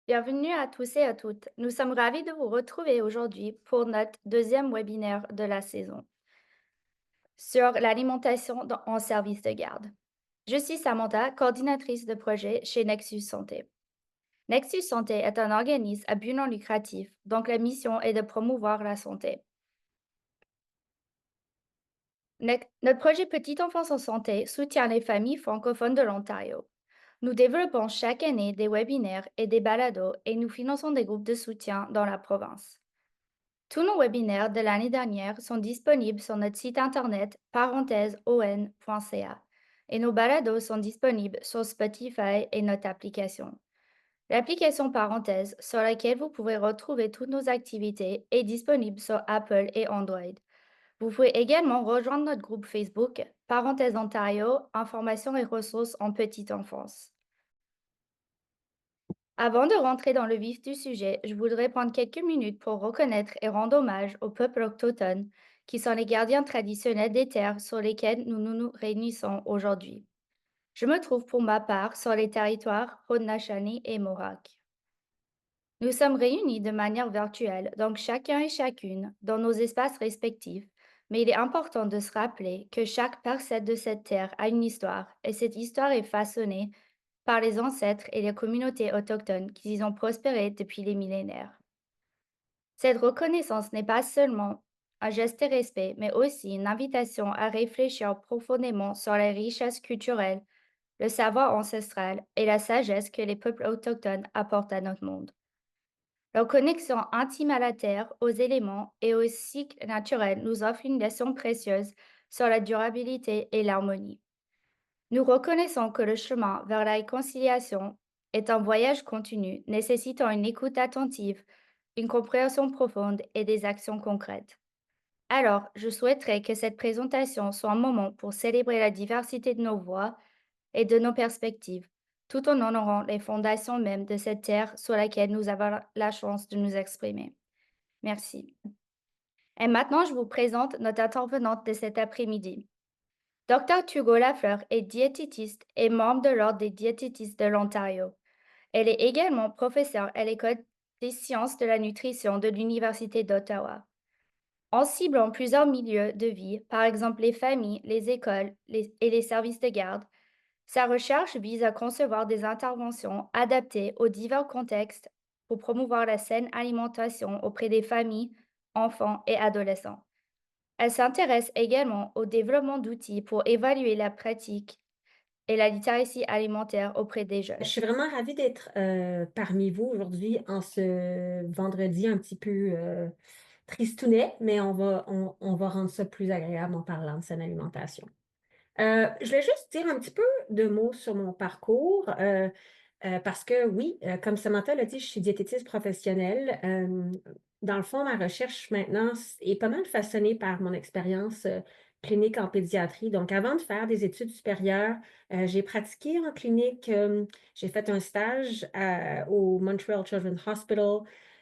Bienvenue à tous et à toutes. Nous sommes ravis de vous retrouver aujourd'hui pour notre deuxième webinaire de la saison sur l'alimentation en service de garde. Je suis Samantha, coordinatrice de projet chez Nexus Santé. Nexus Santé est un organisme à but non lucratif, donc la mission est de promouvoir la santé. Notre projet Petite Enfance en Santé soutient les familles francophones de l'Ontario. Nous développons chaque année des webinaires et des balados et nous finançons des groupes de soutien dans la province. Tous nos webinaires de l'année dernière sont disponibles sur notre site internet parenthèse-on.ca et nos balados sont disponibles sur Spotify et notre application. L'application Parenthèse, sur laquelle vous pouvez retrouver toutes nos activités, est disponible sur Apple et Android. Vous pouvez également rejoindre notre groupe Facebook Parenthèse Ontario, informations et ressources en petite enfance. Avant de rentrer dans le vif du sujet, je voudrais prendre quelques minutes pour reconnaître et rendre hommage aux peuples autochtones, qui sont les gardiens traditionnels des terres sur lesquelles nous réunissons aujourd'hui. Je me trouve pour ma part sur les territoires Haudenosaunee et Mohawk. Nous sommes réunis de manière virtuelle, donc chacun et chacune dans nos espaces respectifs, mais il est important de se rappeler que chaque parcelle de cette terre a une histoire, et cette histoire est façonnée par les ancêtres et les communautés autochtones qui y ont prospéré depuis les millénaires. Cette reconnaissance n'est pas seulement un geste de respect, mais aussi une invitation à réfléchir profondément sur les richesses culturelles, le savoir ancestral et la sagesse que les peuples autochtones apportent à notre monde. Leur connexion intime à la terre, aux éléments et aux cycles naturels nous offre une leçon précieuse sur la durabilité et l'harmonie. Nous reconnaissons que le chemin vers la réconciliation est un voyage continu nécessitant une écoute attentive, une compréhension profonde et des actions concrètes. Alors, je souhaiterais que cette présentation soit un moment pour célébrer la diversité de nos voix et de nos perspectives, tout en honorant les fondations mêmes de cette terre sur laquelle nous avons la chance de nous exprimer. Merci. Et maintenant, je vous présente notre intervenante de cet après-midi. Dr. Thugo Lafleur est diététiste et membre de l'Ordre des diététistes de l'Ontario. Elle est également professeure à l'École des sciences de la nutrition de l'Université d'Ottawa. En ciblant plusieurs milieux de vie, par exemple les familles, les écoles et les services de garde, sa recherche vise à concevoir des interventions adaptées aux divers contextes pour promouvoir la saine alimentation auprès des familles, enfants et adolescents. Elle s'intéresse également au développement d'outils pour évaluer la pratique et la littératie alimentaire auprès des Je jeunes. suis vraiment ravie d'être parmi vous aujourd'hui en ce vendredi un petit peu tristounet, mais on va rendre ça plus agréable en parlant de saine alimentation. Je vais juste dire un petit peu de mots sur mon parcours, parce que oui, comme Samantha l'a dit, je suis diététiste professionnelle. Dans le fond, ma recherche maintenant est pas mal façonnée par mon expérience clinique en pédiatrie. Donc, avant de faire des études supérieures, j'ai pratiqué en clinique, j'ai fait un stage au Montreal Children's Hospital.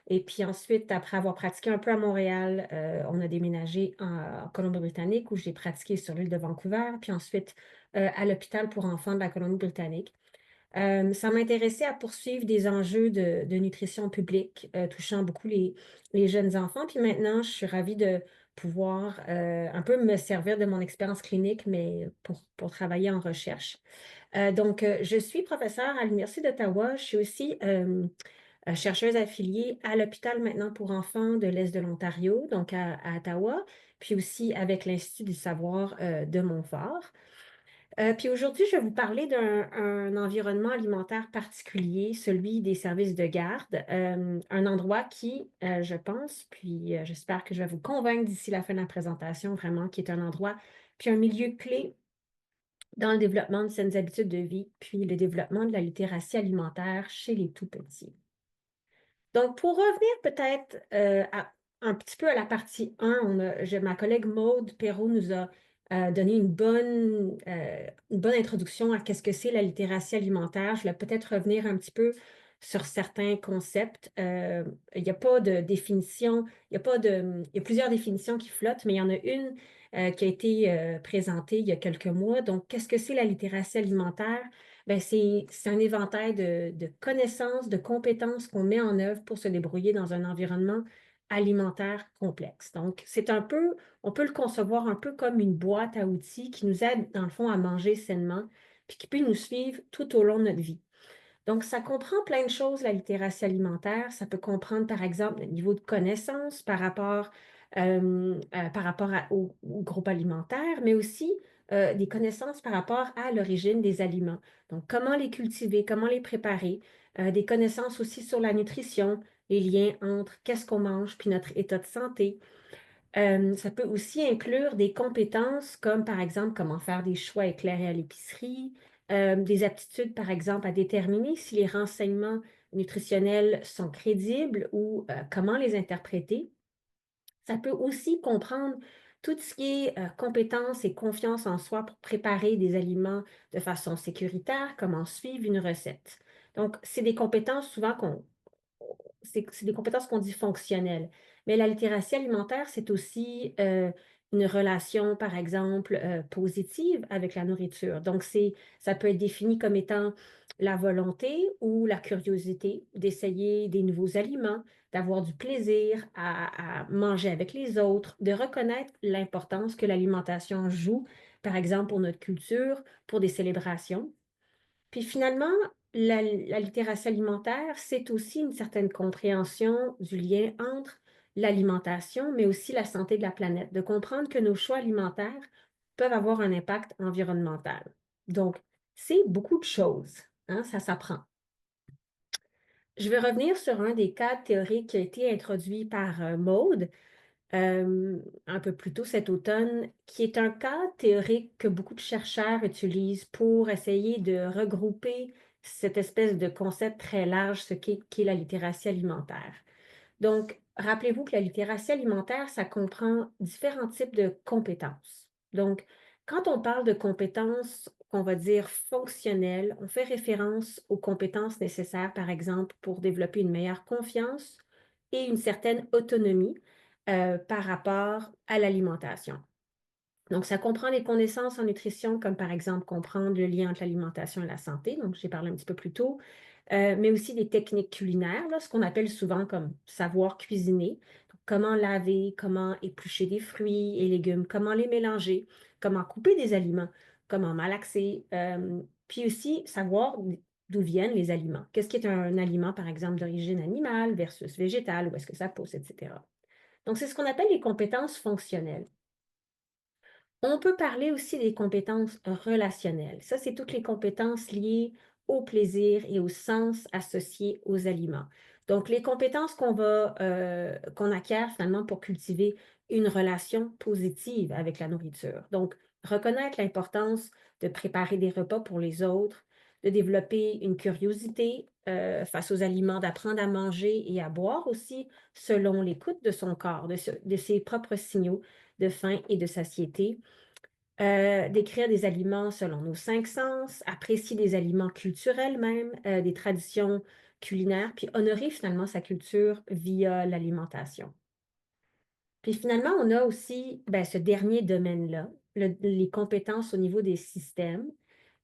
Et puis ensuite, après avoir pratiqué un peu à Montréal, on a déménagé en Colombie-Britannique où j'ai pratiqué sur l'île de Vancouver, puis ensuite à l'hôpital pour enfants de la Colombie-Britannique. Ça m'intéressait à poursuivre des enjeux de nutrition publique touchant beaucoup les jeunes enfants. Puis maintenant, je suis ravie de pouvoir un peu me servir de mon expérience clinique, mais pour travailler en recherche. Je suis professeure à l'Université d'Ottawa. Je suis aussi chercheuse affiliée à l'hôpital maintenant pour enfants de l'Est de l'Ontario, donc à Ottawa, puis aussi avec l'Institut du savoir de Montfort. Puis aujourd'hui, je vais vous parler d'un un environnement alimentaire particulier, celui des services de garde, un endroit qui, je pense, puis j'espère que je vais vous convaincre d'ici la fin de la présentation, vraiment, qui est un endroit, puis un milieu clé dans le développement de saines habitudes de vie, puis le développement de la littératie alimentaire chez les tout-petits. Donc, pour revenir peut-être un petit peu à la partie 1, ma collègue Maude Perrault nous a donné une bonne introduction à qu'est-ce que c'est la littératie alimentaire. Je vais peut-être revenir un petit peu sur certains concepts. Il n'y a pas de définition, il y a pas de, il y a plusieurs définitions qui flottent, mais il y en a une qui a été présentée il y a quelques mois. Donc, qu'est-ce que c'est la littératie alimentaire? Ben, c'est un éventail de connaissances, de compétences qu'on met en œuvre pour se débrouiller dans un environnement alimentaire complexe. Donc, c'est un peu, on peut le concevoir un peu comme une boîte à outils qui nous aide, dans le fond, à manger sainement, puis qui peut nous suivre tout au long de notre vie. Donc, ça comprend plein de choses, la littératie alimentaire. Ça peut comprendre, par exemple, le niveau de connaissance par rapport au groupe alimentaire, mais aussi des connaissances par rapport à l'origine des aliments. Donc, comment les cultiver, comment les préparer, des connaissances aussi sur la nutrition, les liens entre qu'est-ce qu'on mange puis notre état de santé. Ça peut aussi inclure des compétences comme, par exemple, comment faire des choix éclairés à l'épicerie, des aptitudes, par exemple, à déterminer si les renseignements nutritionnels sont crédibles ou comment les interpréter. Ça peut aussi comprendre tout ce qui est compétences et confiance en soi pour préparer des aliments de façon sécuritaire, comment suivre une recette. Donc, c'est des compétences souvent c'est des compétences qu'on dit fonctionnelles. Mais la littératie alimentaire, c'est aussi une relation, par exemple, positive avec la nourriture. Donc, ça peut être défini comme étant la volonté ou la curiosité d'essayer des nouveaux aliments, d'avoir du plaisir à manger avec les autres, de reconnaître l'importance que l'alimentation joue, par exemple, pour notre culture, pour des célébrations. Puis finalement, la littératie alimentaire, c'est aussi une certaine compréhension du lien entre l'alimentation, mais aussi la santé de la planète, de comprendre que nos choix alimentaires peuvent avoir un impact environnemental. Donc, c'est beaucoup de choses, hein, ça s'apprend. Je vais revenir sur un des cadres théoriques qui a été introduit par Maude un peu plus tôt cet automne, qui est un cadre théorique que beaucoup de chercheurs utilisent pour essayer de regrouper cette espèce de concept très large, qu'est la littératie alimentaire. Donc, rappelez-vous que la littératie alimentaire, ça comprend différents types de compétences. Donc, quand on parle de compétences qu'on va dire fonctionnelles, on fait référence aux compétences nécessaires, par exemple, pour développer une meilleure confiance et une certaine autonomie par rapport à l'alimentation. Donc, ça comprend les connaissances en nutrition, comme par exemple comprendre le lien entre l'alimentation et la santé, donc j'ai parlé un petit peu plus tôt, mais aussi des techniques culinaires, là, ce qu'on appelle souvent comme savoir cuisiner. Donc, comment laver, comment éplucher des fruits et légumes, comment les mélanger, comment couper des aliments, comment malaxer, puis aussi savoir d'où viennent les aliments. Qu'est-ce qui est un aliment, par exemple, d'origine animale versus végétale, où est-ce que ça pousse, etc. Donc, c'est ce qu'on appelle les compétences fonctionnelles. On peut parler aussi des compétences relationnelles. Ça, c'est toutes les compétences liées au plaisir et au sens associés aux aliments. Donc, les compétences qu'on acquiert finalement pour cultiver une relation positive avec la nourriture. Donc, reconnaître l'importance de préparer des repas pour les autres, de développer une curiosité face aux aliments, d'apprendre à manger et à boire aussi selon l'écoute de son corps, de ses propres signaux de faim et de satiété, décrire des aliments selon nos cinq sens, apprécier des aliments culturels même, des traditions culinaires, puis honorer finalement sa culture via l'alimentation. Puis finalement, on a aussi ben, ce dernier domaine-là, les compétences au niveau des systèmes,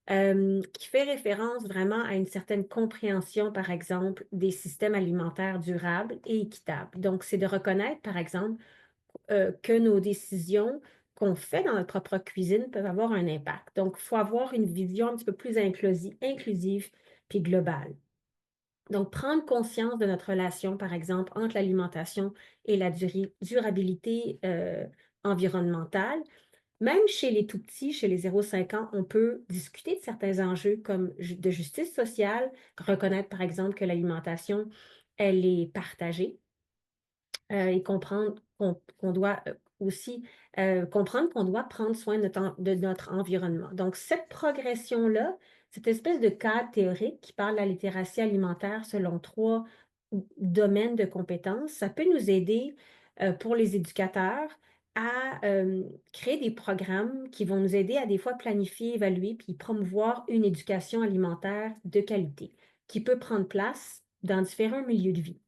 qui fait référence vraiment à une certaine compréhension, par exemple, des systèmes alimentaires durables et équitables. Donc, c'est de reconnaître, par exemple, que nos décisions qu'on fait dans notre propre cuisine peuvent avoir un impact. Donc, il faut avoir une vision un petit peu plus inclusive puis globale. Donc, prendre conscience de notre relation, par exemple, entre l'alimentation et la durabilité environnementale. Même chez les tout petits, chez les 0,5 ans, on peut discuter de certains enjeux comme de justice sociale, reconnaître, par exemple, que l'alimentation, elle est partagée, et comprendre qu'on doit aussi comprendre qu'on doit prendre soin de notre environnement. Donc, cette progression-là, cette espèce de cadre théorique qui parle de la littératie alimentaire selon trois domaines de compétences, ça peut nous aider pour les éducateurs à créer des programmes qui vont nous aider à des fois planifier, évaluer, puis promouvoir une éducation alimentaire de qualité qui peut prendre place dans différents milieux de vie.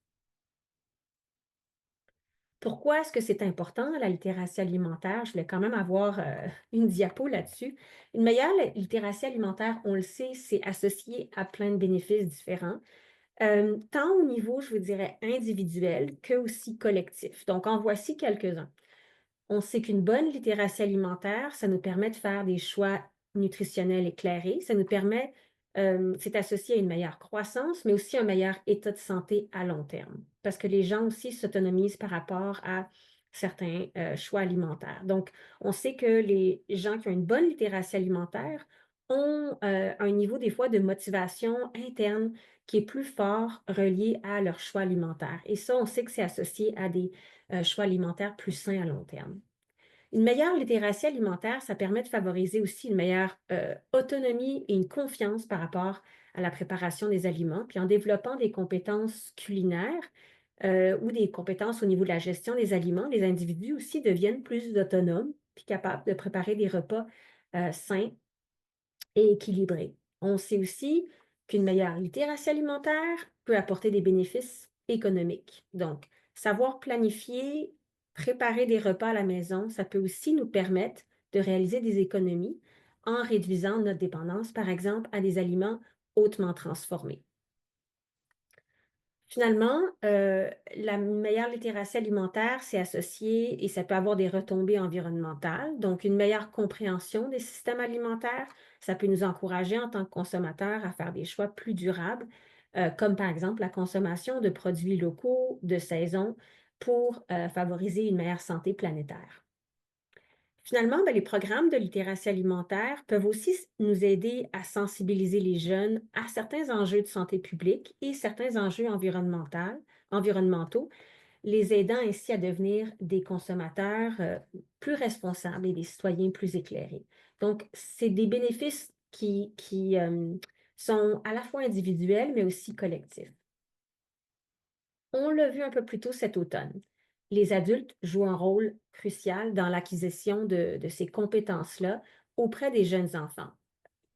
Pourquoi est-ce que c'est important, la littératie alimentaire? Je voulais quand même avoir une diapo là-dessus. Une meilleure littératie alimentaire, on le sait, c'est associé à plein de bénéfices différents, tant au niveau, je vous dirais, individuel que aussi collectif. Donc, en voici quelques-uns. On sait qu'une bonne littératie alimentaire, ça nous permet de faire des choix nutritionnels éclairés. Ça nous permet, c'est associé à une meilleure croissance, mais aussi un meilleur état de santé à long terme. Parce que les gens aussi s'autonomisent par rapport à certains choix alimentaires. Donc, on sait que les gens qui ont une bonne littératie alimentaire ont un niveau des fois de motivation interne qui est plus fort relié à leur choix alimentaire. Et ça, on sait que c'est associé à des choix alimentaires plus sains à long terme. Une meilleure littératie alimentaire, ça permet de favoriser aussi une meilleure autonomie et une confiance par rapport à la préparation des aliments, puis en développant des compétences culinaires ou des compétences au niveau de la gestion des aliments, les individus aussi deviennent plus autonomes, puis capables de préparer des repas sains et équilibré. On sait aussi qu'une meilleure littératie alimentaire peut apporter des bénéfices économiques. Donc, savoir planifier, préparer des repas à la maison, ça peut aussi nous permettre de réaliser des économies en réduisant notre dépendance, par exemple, à des aliments hautement transformés. Finalement, la meilleure littératie alimentaire, c'est associé et ça peut avoir des retombées environnementales. Donc, une meilleure compréhension des systèmes alimentaires, ça peut nous encourager en tant que consommateurs à faire des choix plus durables, comme par exemple la consommation de produits locaux, de saison, pour favoriser une meilleure santé planétaire. Finalement, ben, les programmes de littératie alimentaire peuvent aussi nous aider à sensibiliser les jeunes à certains enjeux de santé publique et certains enjeux environnementaux, les aidant ainsi à devenir des consommateurs plus responsables et des citoyens plus éclairés. Donc, c'est des bénéfices qui sont à la fois individuels, mais aussi collectifs. On l'a vu un peu plus tôt cet automne. Les adultes jouent un rôle crucial dans l'acquisition de ces compétences-là auprès des jeunes enfants.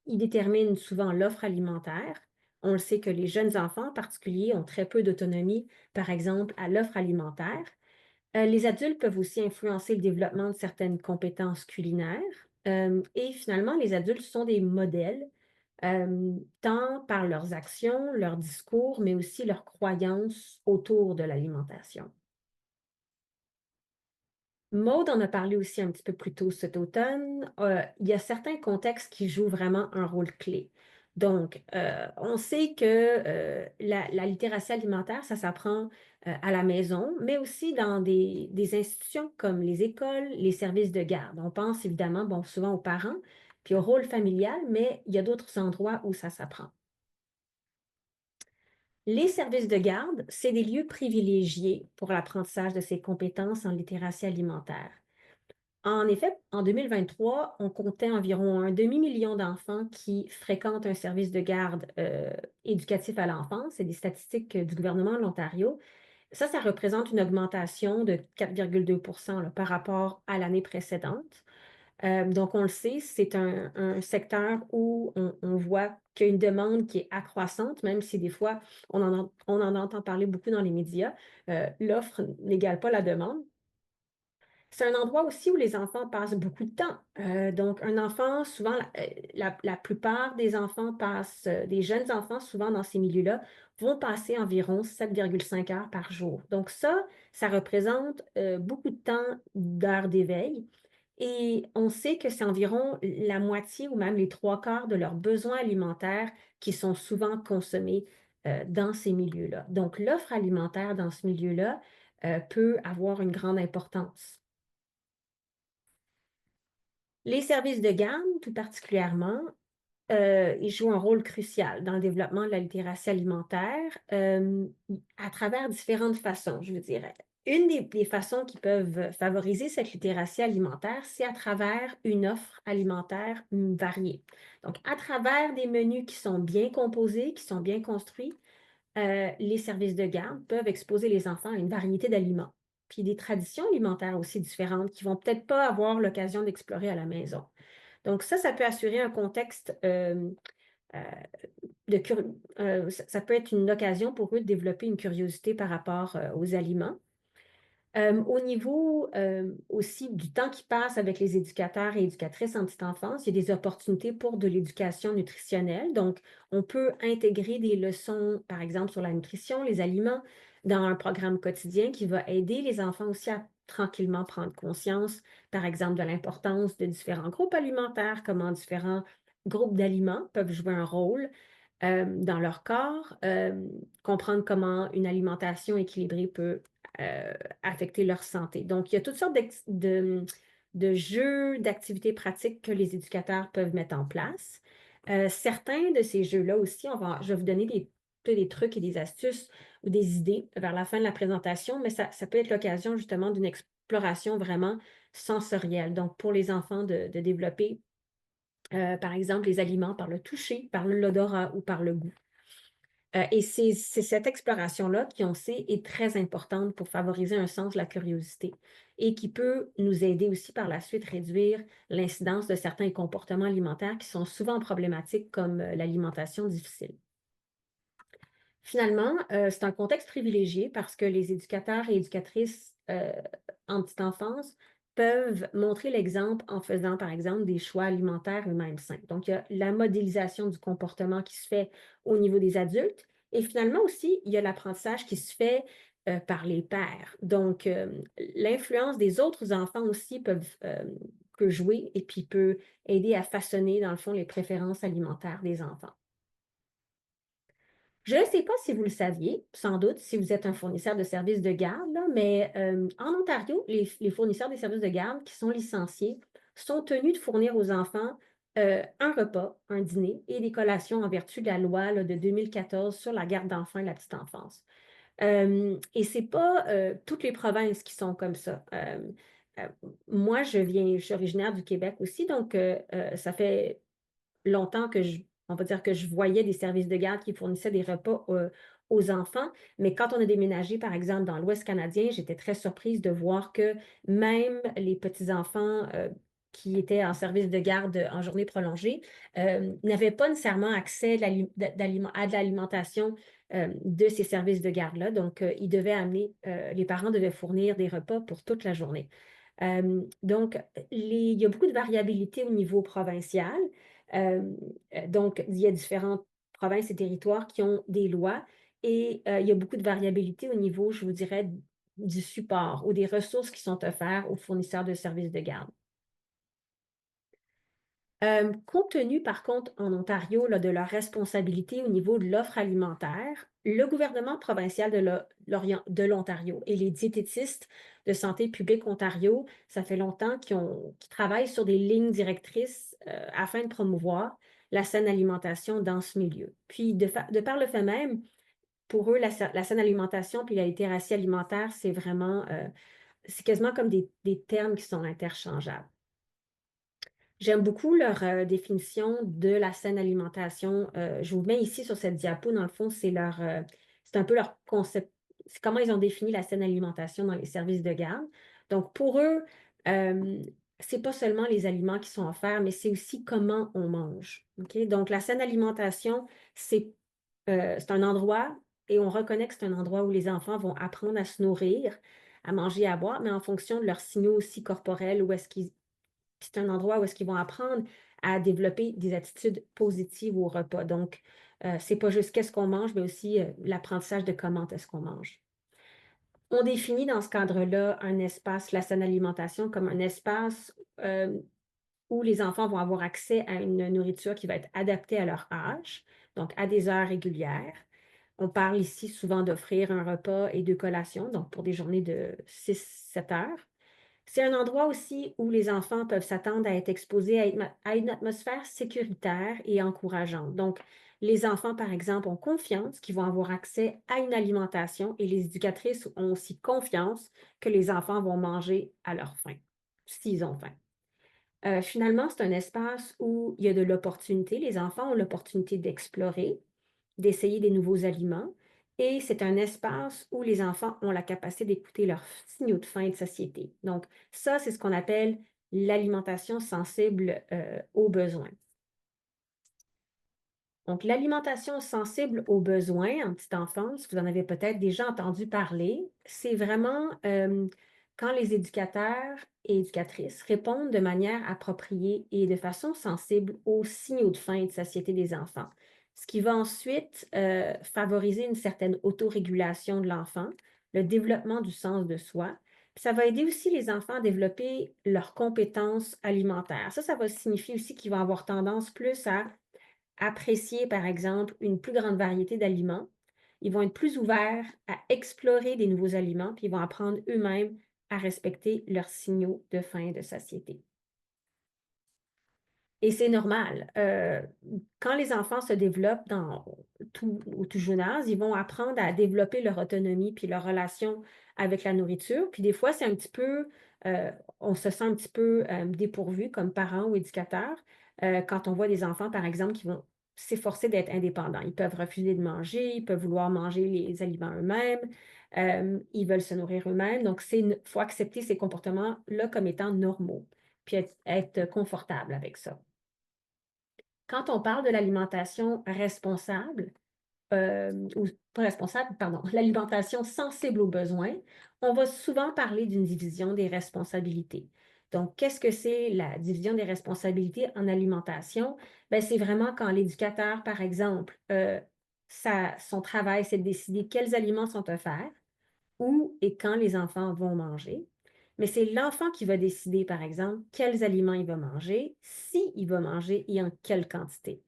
Ils déterminent souvent l'offre alimentaire. On le sait que les jeunes enfants en particulier ont très peu d'autonomie, par exemple, à l'offre alimentaire. Les adultes peuvent aussi influencer le développement de certaines compétences culinaires. Et finalement, les adultes sont des modèles tant par leurs actions, leurs discours, mais aussi leurs croyances autour de l'alimentation. Maud en a parlé aussi un petit peu plus tôt cet automne. Il y a certains contextes qui jouent vraiment un rôle clé. Donc, on sait que la littératie alimentaire, ça s'apprend à la maison, mais aussi dans des institutions comme les écoles, les services de garde. On pense évidemment, bon, souvent aux parents, puis au rôle familial, mais il y a d'autres endroits où ça s'apprend. Les services de garde, c'est des lieux privilégiés pour l'apprentissage de ces compétences en littératie alimentaire. En effet, en 2023, on comptait environ un demi-million d'enfants qui fréquentent un service de garde éducatif à l'enfance. C'est des statistiques du gouvernement de l'Ontario. Ça représente une augmentation de 4,2 là, par rapport à l'année précédente. Donc, on le sait, c'est un secteur où on voit qu'il y a une demande qui est accroissante, même si des fois, on en entend parler beaucoup dans les médias. L'offre n'égale pas la demande. C'est un endroit aussi où les enfants passent beaucoup de temps. Donc, un enfant, souvent, la plupart des enfants passent, des jeunes enfants, souvent dans ces milieux-là, vont passer environ 7,5 heures par jour. Donc, ça représente beaucoup de temps d'heures d'éveil. Et on sait que c'est environ la moitié ou même les trois quarts de leurs besoins alimentaires qui sont souvent consommés dans ces milieux-là. Donc, l'offre alimentaire dans ce milieu-là peut avoir une grande importance. Les services de garde, tout particulièrement, ils jouent un rôle crucial dans le développement de la littératie alimentaire à travers différentes façons, je vous dirais. Une des façons qui peuvent favoriser cette littératie alimentaire, c'est à travers une offre alimentaire variée. Donc, à travers des menus qui sont bien composés, qui sont bien construits, les services de garde peuvent exposer les enfants à une variété d'aliments, puis des traditions alimentaires aussi différentes qui vont peut-être pas avoir l'occasion d'explorer à la maison. Donc ça peut assurer un contexte ça peut être une occasion pour eux de développer une curiosité par rapport aux aliments. Au niveau aussi du temps qui passe avec les éducateurs et éducatrices en petite enfance, il y a des opportunités pour de l'éducation nutritionnelle. Donc, on peut intégrer des leçons, par exemple, sur la nutrition, les aliments, dans un programme quotidien qui va aider les enfants aussi à tranquillement prendre conscience, par exemple, de l'importance de différents groupes alimentaires, comment différents groupes d'aliments peuvent jouer un rôle dans leur corps, comprendre comment une alimentation équilibrée peut euh, affecter leur santé. Donc, il y a toutes sortes de jeux, d'activités pratiques que les éducateurs peuvent mettre en place. Certains de ces jeux-là aussi, je vais vous donner des trucs et des astuces ou des idées vers la fin de la présentation, mais ça peut être l'occasion justement d'une exploration vraiment sensorielle. Donc, pour les enfants de développer, par exemple, les aliments par le toucher, par l'odorat ou par le goût. Et c'est cette exploration-là qui, on sait, est très importante pour favoriser un sens de la curiosité et qui peut nous aider aussi par la suite réduire l'incidence de certains comportements alimentaires qui sont souvent problématiques comme l'alimentation difficile. Finalement, c'est un contexte privilégié parce que les éducateurs et éducatrices en petite enfance peuvent montrer l'exemple en faisant, par exemple, des choix alimentaires eux-mêmes sains. Donc, il y a la modélisation du comportement qui se fait au niveau des adultes et finalement aussi, il y a l'apprentissage qui se fait par les pairs. Donc, l'influence des autres enfants aussi peut jouer et puis peut aider à façonner, dans le fond, les préférences alimentaires des enfants. Je ne sais pas si vous le saviez, sans doute, si vous êtes un fournisseur de services de garde, là, mais en Ontario, les fournisseurs des services de garde qui sont licenciés sont tenus de fournir aux enfants un repas, un dîner et des collations en vertu de la loi là, de 2014 sur la garde d'enfants et la petite enfance. Et ce n'est pas toutes les provinces qui sont comme ça. Euh, Moi, je suis originaire du Québec aussi, donc ça fait longtemps on va dire que je voyais des services de garde qui fournissaient des repas aux enfants. Mais quand on a déménagé, par exemple, dans l'Ouest canadien, j'étais très surprise de voir que même les petits-enfants qui étaient en service de garde en journée prolongée n'avaient pas nécessairement accès à de l'alimentation de ces services de garde-là. Donc, les parents devaient fournir des repas pour toute la journée. Donc, il y a beaucoup de variabilité au niveau provincial. Euh, donc, il y a différentes provinces et territoires qui ont des lois et il y a beaucoup de variabilité au niveau, je vous dirais, du support ou des ressources qui sont offertes aux fournisseurs de services de garde. Compte tenu, par contre, en Ontario, là, de leur responsabilité au niveau de l'offre alimentaire, le gouvernement provincial de l'Ontario et les diététistes de Santé publique Ontario, ça fait longtemps qu'ils travaillent sur des lignes directrices afin de promouvoir la saine alimentation dans ce milieu. Puis, de par le fait même, pour eux, la saine alimentation puis la littératie alimentaire, c'est quasiment comme des termes qui sont interchangeables. J'aime beaucoup leur définition de la saine alimentation. Je vous mets ici sur cette diapo, dans le fond, c'est un peu leur concept, c'est comment ils ont défini la saine alimentation dans les services de garde. Donc, pour eux, c'est pas seulement les aliments qui sont offerts, mais c'est aussi comment on mange. OK? Donc, la saine alimentation, c'est un endroit, et on reconnaît que c'est un endroit où les enfants vont apprendre à se nourrir, à manger, à boire, mais en fonction de leurs signaux aussi corporels, c'est un endroit où est-ce qu'ils vont apprendre à développer des attitudes positives au repas. Donc, c'est pas juste qu'est-ce qu'on mange, mais aussi l'apprentissage de comment est-ce qu'on mange. On définit dans ce cadre-là un espace, la saine alimentation, comme un espace où les enfants vont avoir accès à une nourriture qui va être adaptée à leur âge, donc à des heures régulières. On parle ici souvent d'offrir un repas et deux collations, donc pour des journées de 6-7 heures. C'est un endroit aussi où les enfants peuvent s'attendre à être exposés à une atmosphère sécuritaire et encourageante. Donc, les enfants, par exemple, ont confiance qu'ils vont avoir accès à une alimentation et les éducatrices ont aussi confiance que les enfants vont manger à leur faim, s'ils ont faim. Finalement, c'est un espace où il y a de l'opportunité. Les enfants ont l'opportunité d'explorer, d'essayer des nouveaux aliments. Et c'est un espace où les enfants ont la capacité d'écouter leurs signaux de faim et de satiété. Donc, ça, c'est ce qu'on appelle l'alimentation sensible aux besoins. Donc, l'alimentation sensible aux besoins en petite enfance, vous en avez peut-être déjà entendu parler, c'est vraiment quand les éducateurs et éducatrices répondent de manière appropriée et de façon sensible aux signaux de faim et de satiété des enfants, ce qui va ensuite favoriser une certaine autorégulation de l'enfant, le développement du sens de soi. Puis ça va aider aussi les enfants à développer leurs compétences alimentaires. Ça va signifier aussi qu'ils vont avoir tendance plus à apprécier, par exemple, une plus grande variété d'aliments. Ils vont être plus ouverts à explorer des nouveaux aliments, puis ils vont apprendre eux-mêmes à respecter leurs signaux de faim et de satiété. Et c'est normal. Quand les enfants se développent au tout jeune âge, ils vont apprendre à développer leur autonomie puis leur relation avec la nourriture. Puis des fois, c'est un petit peu, on se sent un petit peu dépourvu comme parents ou éducateurs quand on voit des enfants, par exemple, qui vont s'efforcer d'être indépendants. Ils peuvent refuser de manger, ils peuvent vouloir manger les aliments eux-mêmes, ils veulent se nourrir eux-mêmes. Donc, il faut accepter ces comportements-là comme étant normaux, puis être confortable avec ça. Quand on parle de l'alimentation responsable, ou pas responsable, pardon, l'alimentation sensible aux besoins, on va souvent parler d'une division des responsabilités. Donc, qu'est-ce que c'est la division des responsabilités en alimentation? Ben, c'est vraiment quand l'éducateur, par exemple, son travail, c'est de décider quels aliments sont offerts, où et quand les enfants vont manger. Mais c'est l'enfant qui va décider, par exemple, quels aliments il va manger, si il va manger et en quelle quantité.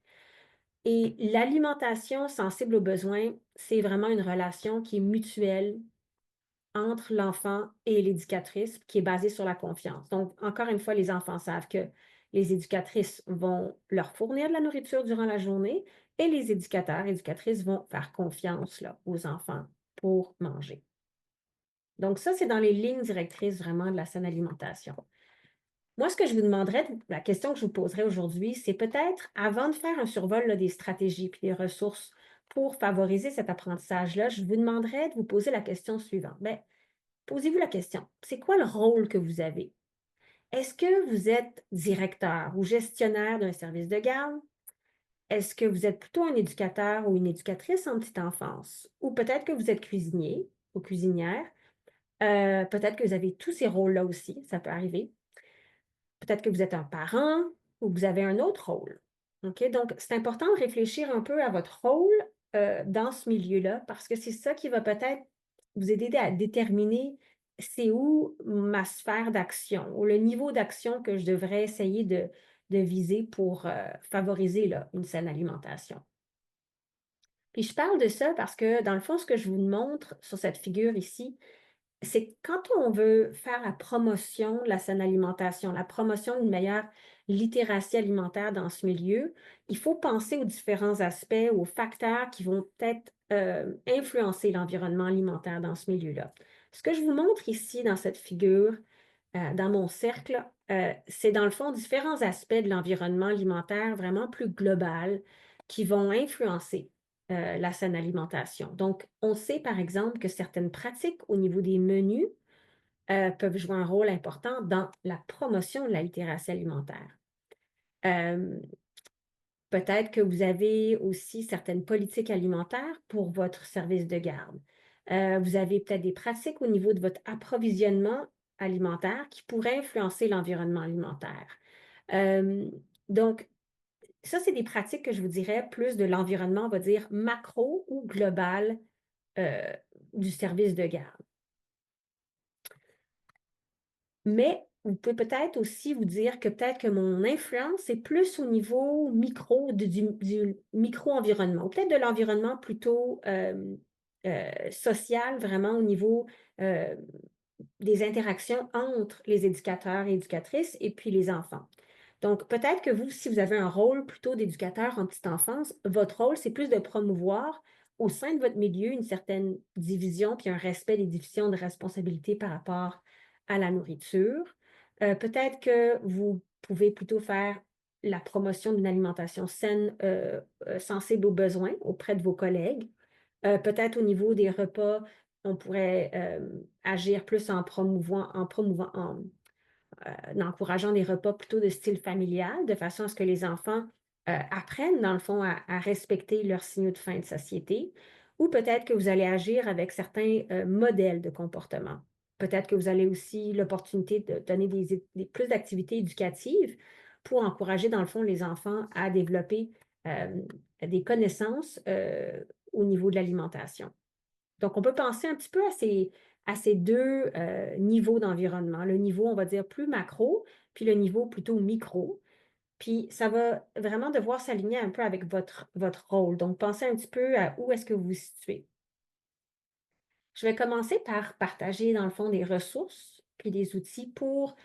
Et l'alimentation sensible aux besoins, c'est vraiment une relation qui est mutuelle entre l'enfant et l'éducatrice, qui est basée sur la confiance. Donc, encore une fois, les enfants savent que les éducatrices vont leur fournir de la nourriture durant la journée et les éducateurs, éducatrices vont faire confiance là, aux enfants pour manger. Donc, ça, c'est dans les lignes directrices vraiment de la saine alimentation. Moi, ce que je vous demanderais, la question que je vous poserai aujourd'hui, c'est peut-être, avant de faire un survol là, des stratégies puis des ressources pour favoriser cet apprentissage-là, je vous demanderais de vous poser la question suivante. Bien, posez-vous la question, c'est quoi le rôle que vous avez? Est-ce que vous êtes directeur ou gestionnaire d'un service de garde? Est-ce que vous êtes plutôt un éducateur ou une éducatrice en petite enfance? Ou peut-être que vous êtes cuisinier ou cuisinière? Peut-être que vous avez tous ces rôles-là aussi, ça peut arriver. Peut-être que vous êtes un parent ou que vous avez un autre rôle. OK? Donc, c'est important de réfléchir un peu à votre rôle dans ce milieu-là parce que c'est ça qui va peut-être vous aider à déterminer c'est où ma sphère d'action ou le niveau d'action que je devrais essayer de viser pour favoriser là, une saine alimentation. Puis je parle de ça parce que, dans le fond, ce que je vous montre sur cette figure ici, c'est que quand on veut faire la promotion de la saine alimentation, la promotion d'une meilleure littératie alimentaire dans ce milieu, il faut penser aux différents aspects, aux facteurs qui vont peut-être influencer l'environnement alimentaire dans ce milieu-là. Ce que je vous montre ici dans cette figure, dans mon cercle, c'est dans le fond différents aspects de l'environnement alimentaire vraiment plus global qui vont influencer la saine alimentation. Donc, on sait par exemple que certaines pratiques au niveau des menus peuvent jouer un rôle important dans la promotion de la littératie alimentaire. Euh, Peut-être que vous avez aussi certaines politiques alimentaires pour votre service de garde. Vous avez peut-être des pratiques au niveau de votre approvisionnement alimentaire qui pourraient influencer l'environnement alimentaire. Euh, donc, ça, c'est des pratiques que je vous dirais plus de l'environnement, on va dire macro ou global euh, du service de garde. Mais vous pouvez peut-être aussi vous dire que peut-être que mon influence est plus au niveau micro, du micro-environnement, ou peut-être de l'environnement plutôt social, vraiment au niveau euh, des interactions entre les éducateurs et éducatrices et puis les enfants. Donc, peut-être que vous, si vous avez un rôle plutôt d'éducateur en petite enfance, votre rôle, c'est plus de promouvoir au sein de votre milieu une certaine division puis un respect des divisions de responsabilité par rapport à la nourriture. Peut-être que vous pouvez plutôt faire la promotion d'une alimentation saine, sensible aux besoins auprès de vos collègues. Peut-être au niveau des repas, on pourrait agir plus en encourageant des repas plutôt de style familial, de façon à ce que les enfants apprennent, dans le fond, à respecter leurs signaux de faim de satiété, ou peut-être que vous allez agir avec certains modèles de comportement. Peut-être que vous allez aussi l'opportunité de donner plus d'activités éducatives pour encourager, dans le fond, les enfants à développer euh, des connaissances au niveau de l'alimentation. Donc, on peut penser un petit peu à ces deux niveaux d'environnement. Le niveau, on va dire, plus macro, puis le niveau plutôt micro. Puis ça va vraiment devoir s'aligner un peu avec votre rôle. Donc, pensez un petit peu à où est-ce que vous vous situez. Je vais commencer par partager, dans le fond, des ressources puis des outils pour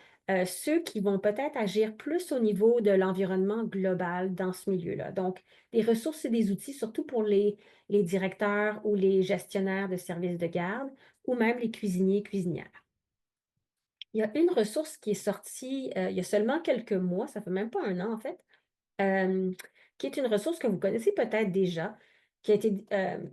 ceux qui vont peut-être agir plus au niveau de l'environnement global dans ce milieu-là. Donc, des ressources et des outils, surtout pour les directeurs ou les gestionnaires de services de garde ou même les cuisiniers et cuisinières. Il y a une ressource qui est sortie il y a seulement quelques mois, ça fait même pas un an en fait, euh, qui est une ressource que vous connaissez peut-être déjà, qui a été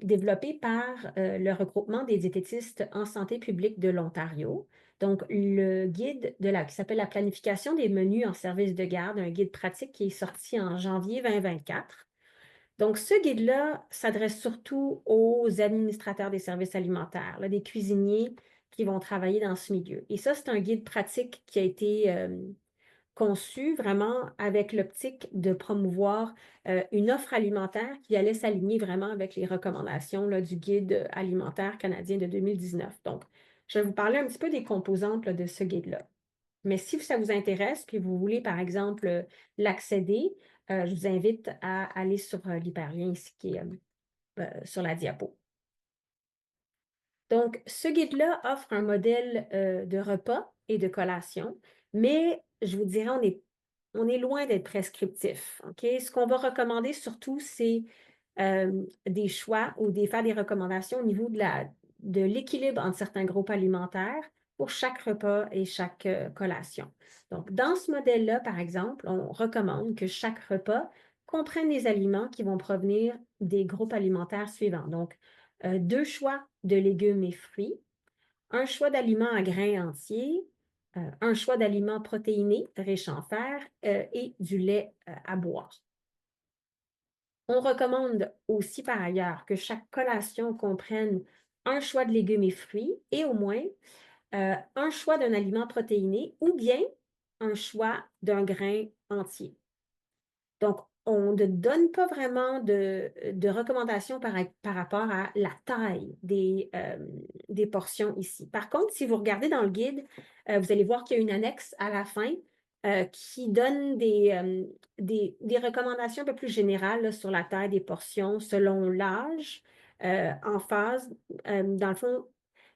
développée par le regroupement des diététistes en santé publique de l'Ontario. Donc, le guide qui s'appelle la planification des menus en service de garde, un guide pratique qui est sorti en janvier 2024. Donc, ce guide-là s'adresse surtout aux administrateurs des services alimentaires, là, des cuisiniers qui vont travailler dans ce milieu. Et ça, c'est un guide pratique qui a été conçu vraiment avec l'optique de promouvoir une offre alimentaire qui allait s'aligner vraiment avec les recommandations là, du guide alimentaire canadien de 2019. Donc, je vais vous parler un petit peu des composantes là, de ce guide-là. Mais si ça vous intéresse, puis vous voulez, par exemple, l'accéder, je vous invite à aller sur l'hyperlien ici qui est sur la diapo. Donc, ce guide-là offre un modèle de repas et de collation, mais je vous dirais, on est loin d'être prescriptif. OK? Ce qu'on va recommander surtout, c'est des choix ou faire des recommandations au niveau de l'équilibre entre certains groupes alimentaires pour chaque repas et chaque collation. Donc, dans ce modèle-là, par exemple, on recommande que chaque repas comprenne des aliments qui vont provenir des groupes alimentaires suivants. Donc, deux choix de légumes et fruits, un choix d'aliments à grains entiers, un choix d'aliments protéinés riches en fer et du lait à boire. On recommande aussi par ailleurs que chaque collation comprenne un choix de légumes et fruits et au moins un choix d'un aliment protéiné ou bien un choix d'un grain entier. Donc, on ne donne pas vraiment de recommandations par rapport à la taille des portions ici. Par contre, si vous regardez dans le guide, vous allez voir qu'il y a une annexe à la fin qui donne des recommandations un peu plus générales là, sur la taille des portions selon l'âge, en phase. Dans le fond,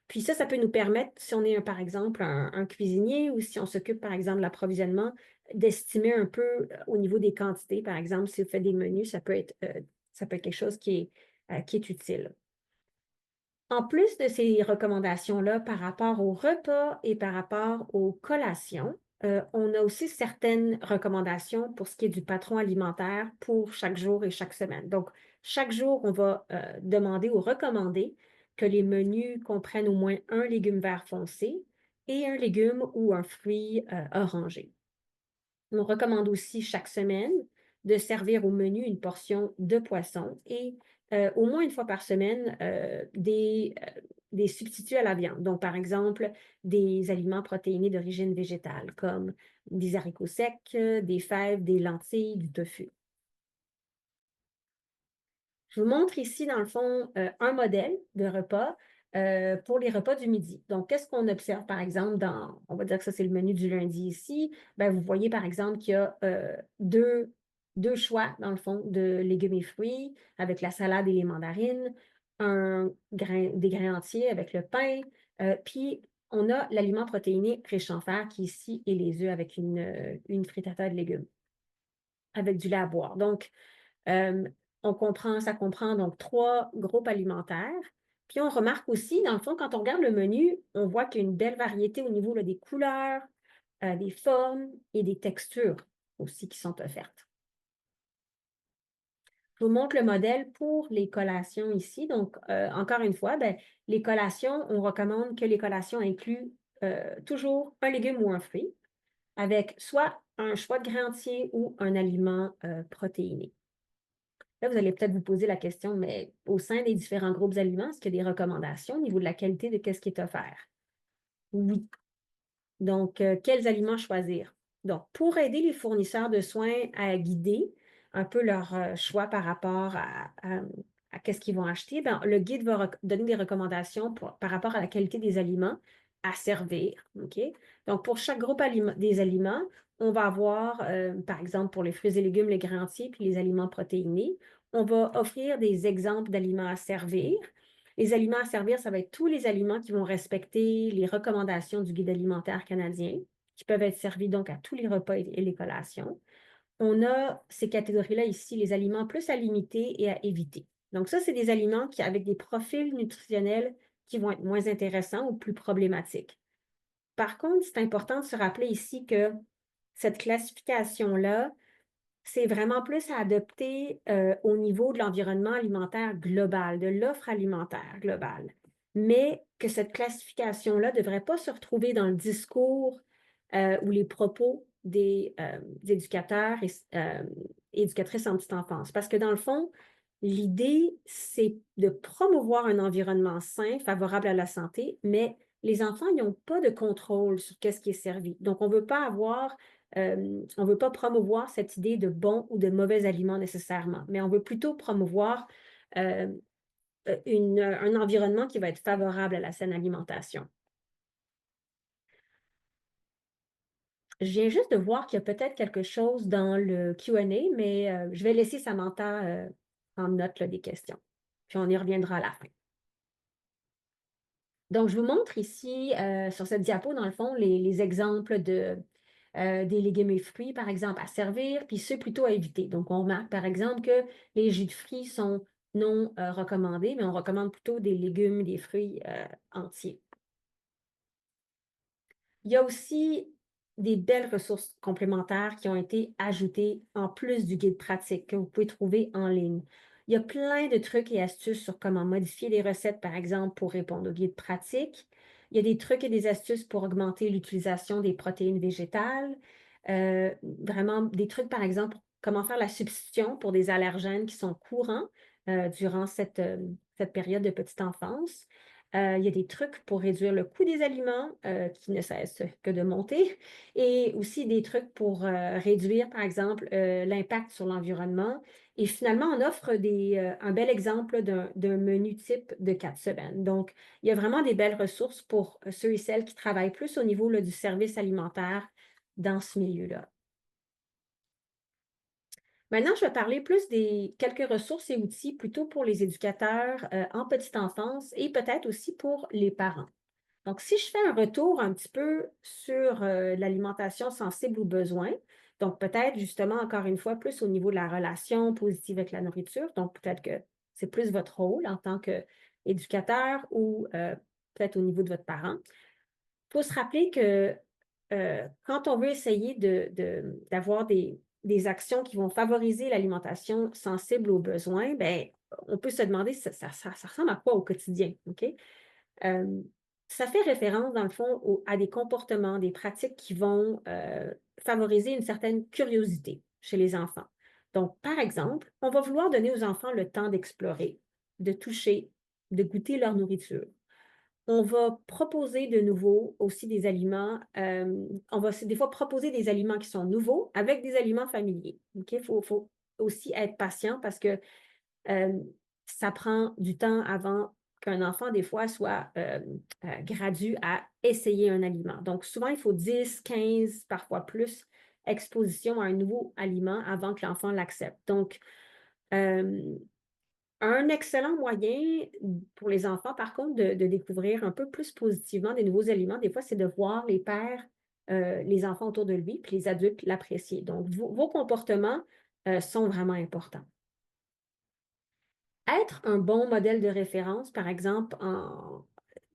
puis ça peut nous permettre, si on est, par exemple, un cuisinier ou si on s'occupe, par exemple, de l'approvisionnement, d'estimer un peu au niveau des quantités. Par exemple, si vous faites des menus, ça peut être quelque chose qui est utile. En plus de ces recommandations-là par rapport aux repas et par rapport aux collations, on a aussi certaines recommandations pour ce qui est du patron alimentaire pour chaque jour et chaque semaine. Donc, chaque jour, on va demander ou recommander que les menus comprennent au moins un légume vert foncé et un légume ou un fruit orangé. On recommande aussi chaque semaine de servir au menu une portion de poisson et au moins une fois par semaine des substituts à la viande. Donc, par exemple, des aliments protéinés d'origine végétale, comme des haricots secs, des fèves, des lentilles, du tofu. Je vous montre ici, dans le fond, un modèle de repas pour les repas du midi. Donc, qu'est-ce qu'on observe, par exemple, on va dire que ça, c'est le menu du lundi ici. Ben, vous voyez, par exemple, qu'il y a deux choix, dans le fond, de légumes et fruits avec la salade et les mandarines, des grains entiers avec le pain, puis on a l'aliment protéiné riche en fer qui est ici et les œufs avec une frittata de légumes avec du lait à boire. Donc, euh, ça comprend donc 3 groupes alimentaires. Puis on remarque aussi, dans le fond, quand on regarde le menu, on voit qu'il y a une belle variété au niveau là, des couleurs, des formes et des textures aussi qui sont offertes. Je vous montre le modèle pour les collations ici. Donc, encore une fois, ben, les collations, on recommande que les collations incluent toujours un légume ou un fruit, avec soit un choix de grain entier ou un aliment protéiné. Là, vous allez peut-être vous poser la question, mais au sein des différents groupes aliments, est-ce qu'il y a des recommandations au niveau de la qualité de ce qui est offert? Oui. Donc, quels aliments choisir? Donc, pour aider les fournisseurs de soins à guider un peu leur choix par rapport à qu'est-ce qu'ils vont acheter, ben, le guide va donner des recommandations par rapport à la qualité des aliments à servir. OK? Donc, pour chaque groupe des aliments, on va avoir, par exemple, pour les fruits et légumes, les grains entiers, puis les aliments protéinés, on va offrir des exemples d'aliments à servir. Les aliments à servir, ça va être tous les aliments qui vont respecter les recommandations du Guide alimentaire canadien, qui peuvent être servis donc à tous les repas et les collations. On a ces catégories-là ici, les aliments plus à limiter et à éviter. Donc ça, c'est des aliments avec des profils nutritionnels qui vont être moins intéressants ou plus problématiques. Par contre, c'est important de se rappeler ici que cette classification-là, c'est vraiment plus à adopter au niveau de l'environnement alimentaire global, de l'offre alimentaire globale. Mais que cette classification-là ne devrait pas se retrouver dans le discours ou les propos des éducateurs et éducatrices en petite enfance. Parce que dans le fond, l'idée, c'est de promouvoir un environnement sain, favorable à la santé, mais les enfants, ils n'ont pas de contrôle sur ce qui est servi. Donc, on ne veut pas avoir on ne veut pas promouvoir cette idée de bons ou de mauvais aliments nécessairement, mais on veut plutôt promouvoir euh, un environnement qui va être favorable à la saine alimentation. Je viens juste de voir qu'il y a peut-être quelque chose dans le Q&A, mais je vais laisser Samantha en note là, des questions. Puis on y reviendra à la fin. Donc, je vous montre ici, sur cette diapo, dans le fond, les exemples des légumes et fruits, par exemple, à servir, puis ceux plutôt à éviter. Donc, on remarque, par exemple, que les jus de fruits sont non recommandés, mais on recommande plutôt des légumes, des fruits entiers. Il y a aussi des belles ressources complémentaires qui ont été ajoutées en plus du guide pratique que vous pouvez trouver en ligne. Il y a plein de trucs et astuces sur comment modifier les recettes, par exemple, pour répondre au guide pratique. Il y a des trucs et des astuces pour augmenter l'utilisation des protéines végétales. Vraiment, des trucs, par exemple, comment faire la substitution pour des allergènes qui sont courants durant cette période de petite enfance. Il y a des trucs pour réduire le coût des aliments qui ne cessent que de monter et aussi des trucs pour réduire, par exemple, l'impact sur l'environnement. Et finalement, on offre un bel exemple d'un menu type de 4 semaines. Donc, il y a vraiment des belles ressources pour ceux et celles qui travaillent plus au niveau là, du service alimentaire dans ce milieu-là. Maintenant, je vais parler plus des quelques ressources et outils plutôt pour les éducateurs en petite enfance et peut-être aussi pour les parents. Donc, si je fais un retour un petit peu sur l'alimentation sensible aux besoins, donc peut-être justement, encore une fois, plus au niveau de la relation positive avec la nourriture, donc peut-être que c'est plus votre rôle en tant qu'éducateur ou peut-être au niveau de votre parent. Il faut se rappeler que quand on veut essayer d'avoir des actions qui vont favoriser l'alimentation sensible aux besoins, ben, on peut se demander ça ressemble à quoi au quotidien, OK? Euh, Ça fait référence, dans le fond, à des comportements, des pratiques qui vont favoriser une certaine curiosité chez les enfants. Donc, par exemple, on va vouloir donner aux enfants le temps d'explorer, de toucher, de goûter leur nourriture. On va proposer de nouveau aussi des aliments, on va des fois proposer des aliments qui sont nouveaux avec des aliments familiers. OK? Faut aussi être patient parce que ça prend du temps avant qu'un enfant, des fois, soit gradué à essayer un aliment. Donc, souvent, il faut 10, 15, parfois plus, expositions à un nouveau aliment avant que l'enfant l'accepte. Donc, un excellent moyen pour les enfants, par contre, de découvrir un peu plus positivement des nouveaux aliments, des fois, c'est de voir les pères, les enfants autour de lui, puis les adultes l'apprécier. Donc, vos comportements sont vraiment importants. Être un bon modèle de référence, par exemple,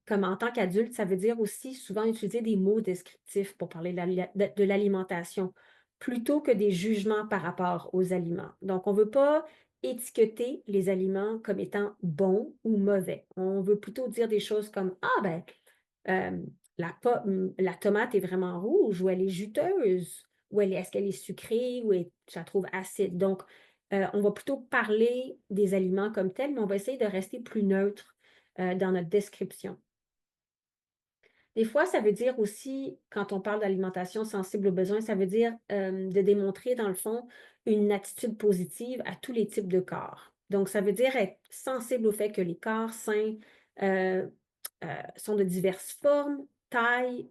comme en tant qu'adulte, ça veut dire aussi souvent utiliser des mots descriptifs pour parler de l'alimentation, plutôt que des jugements par rapport aux aliments. Donc, on ne veut pas étiqueter les aliments comme étant bons ou mauvais. On veut plutôt dire des choses comme ah ben la tomate est vraiment rouge ou elle est juteuse est-ce qu'elle est sucrée ou je la trouve acide? Donc, on va plutôt parler des aliments comme tels, mais on va essayer de rester plus neutre, dans notre description. Des fois, ça veut dire aussi, quand on parle d'alimentation sensible aux besoins, ça veut dire, de démontrer dans le fond une attitude positive à tous les types de corps. Donc ça veut dire être sensible au fait que les corps sains, heu sont de diverses formes, tailles,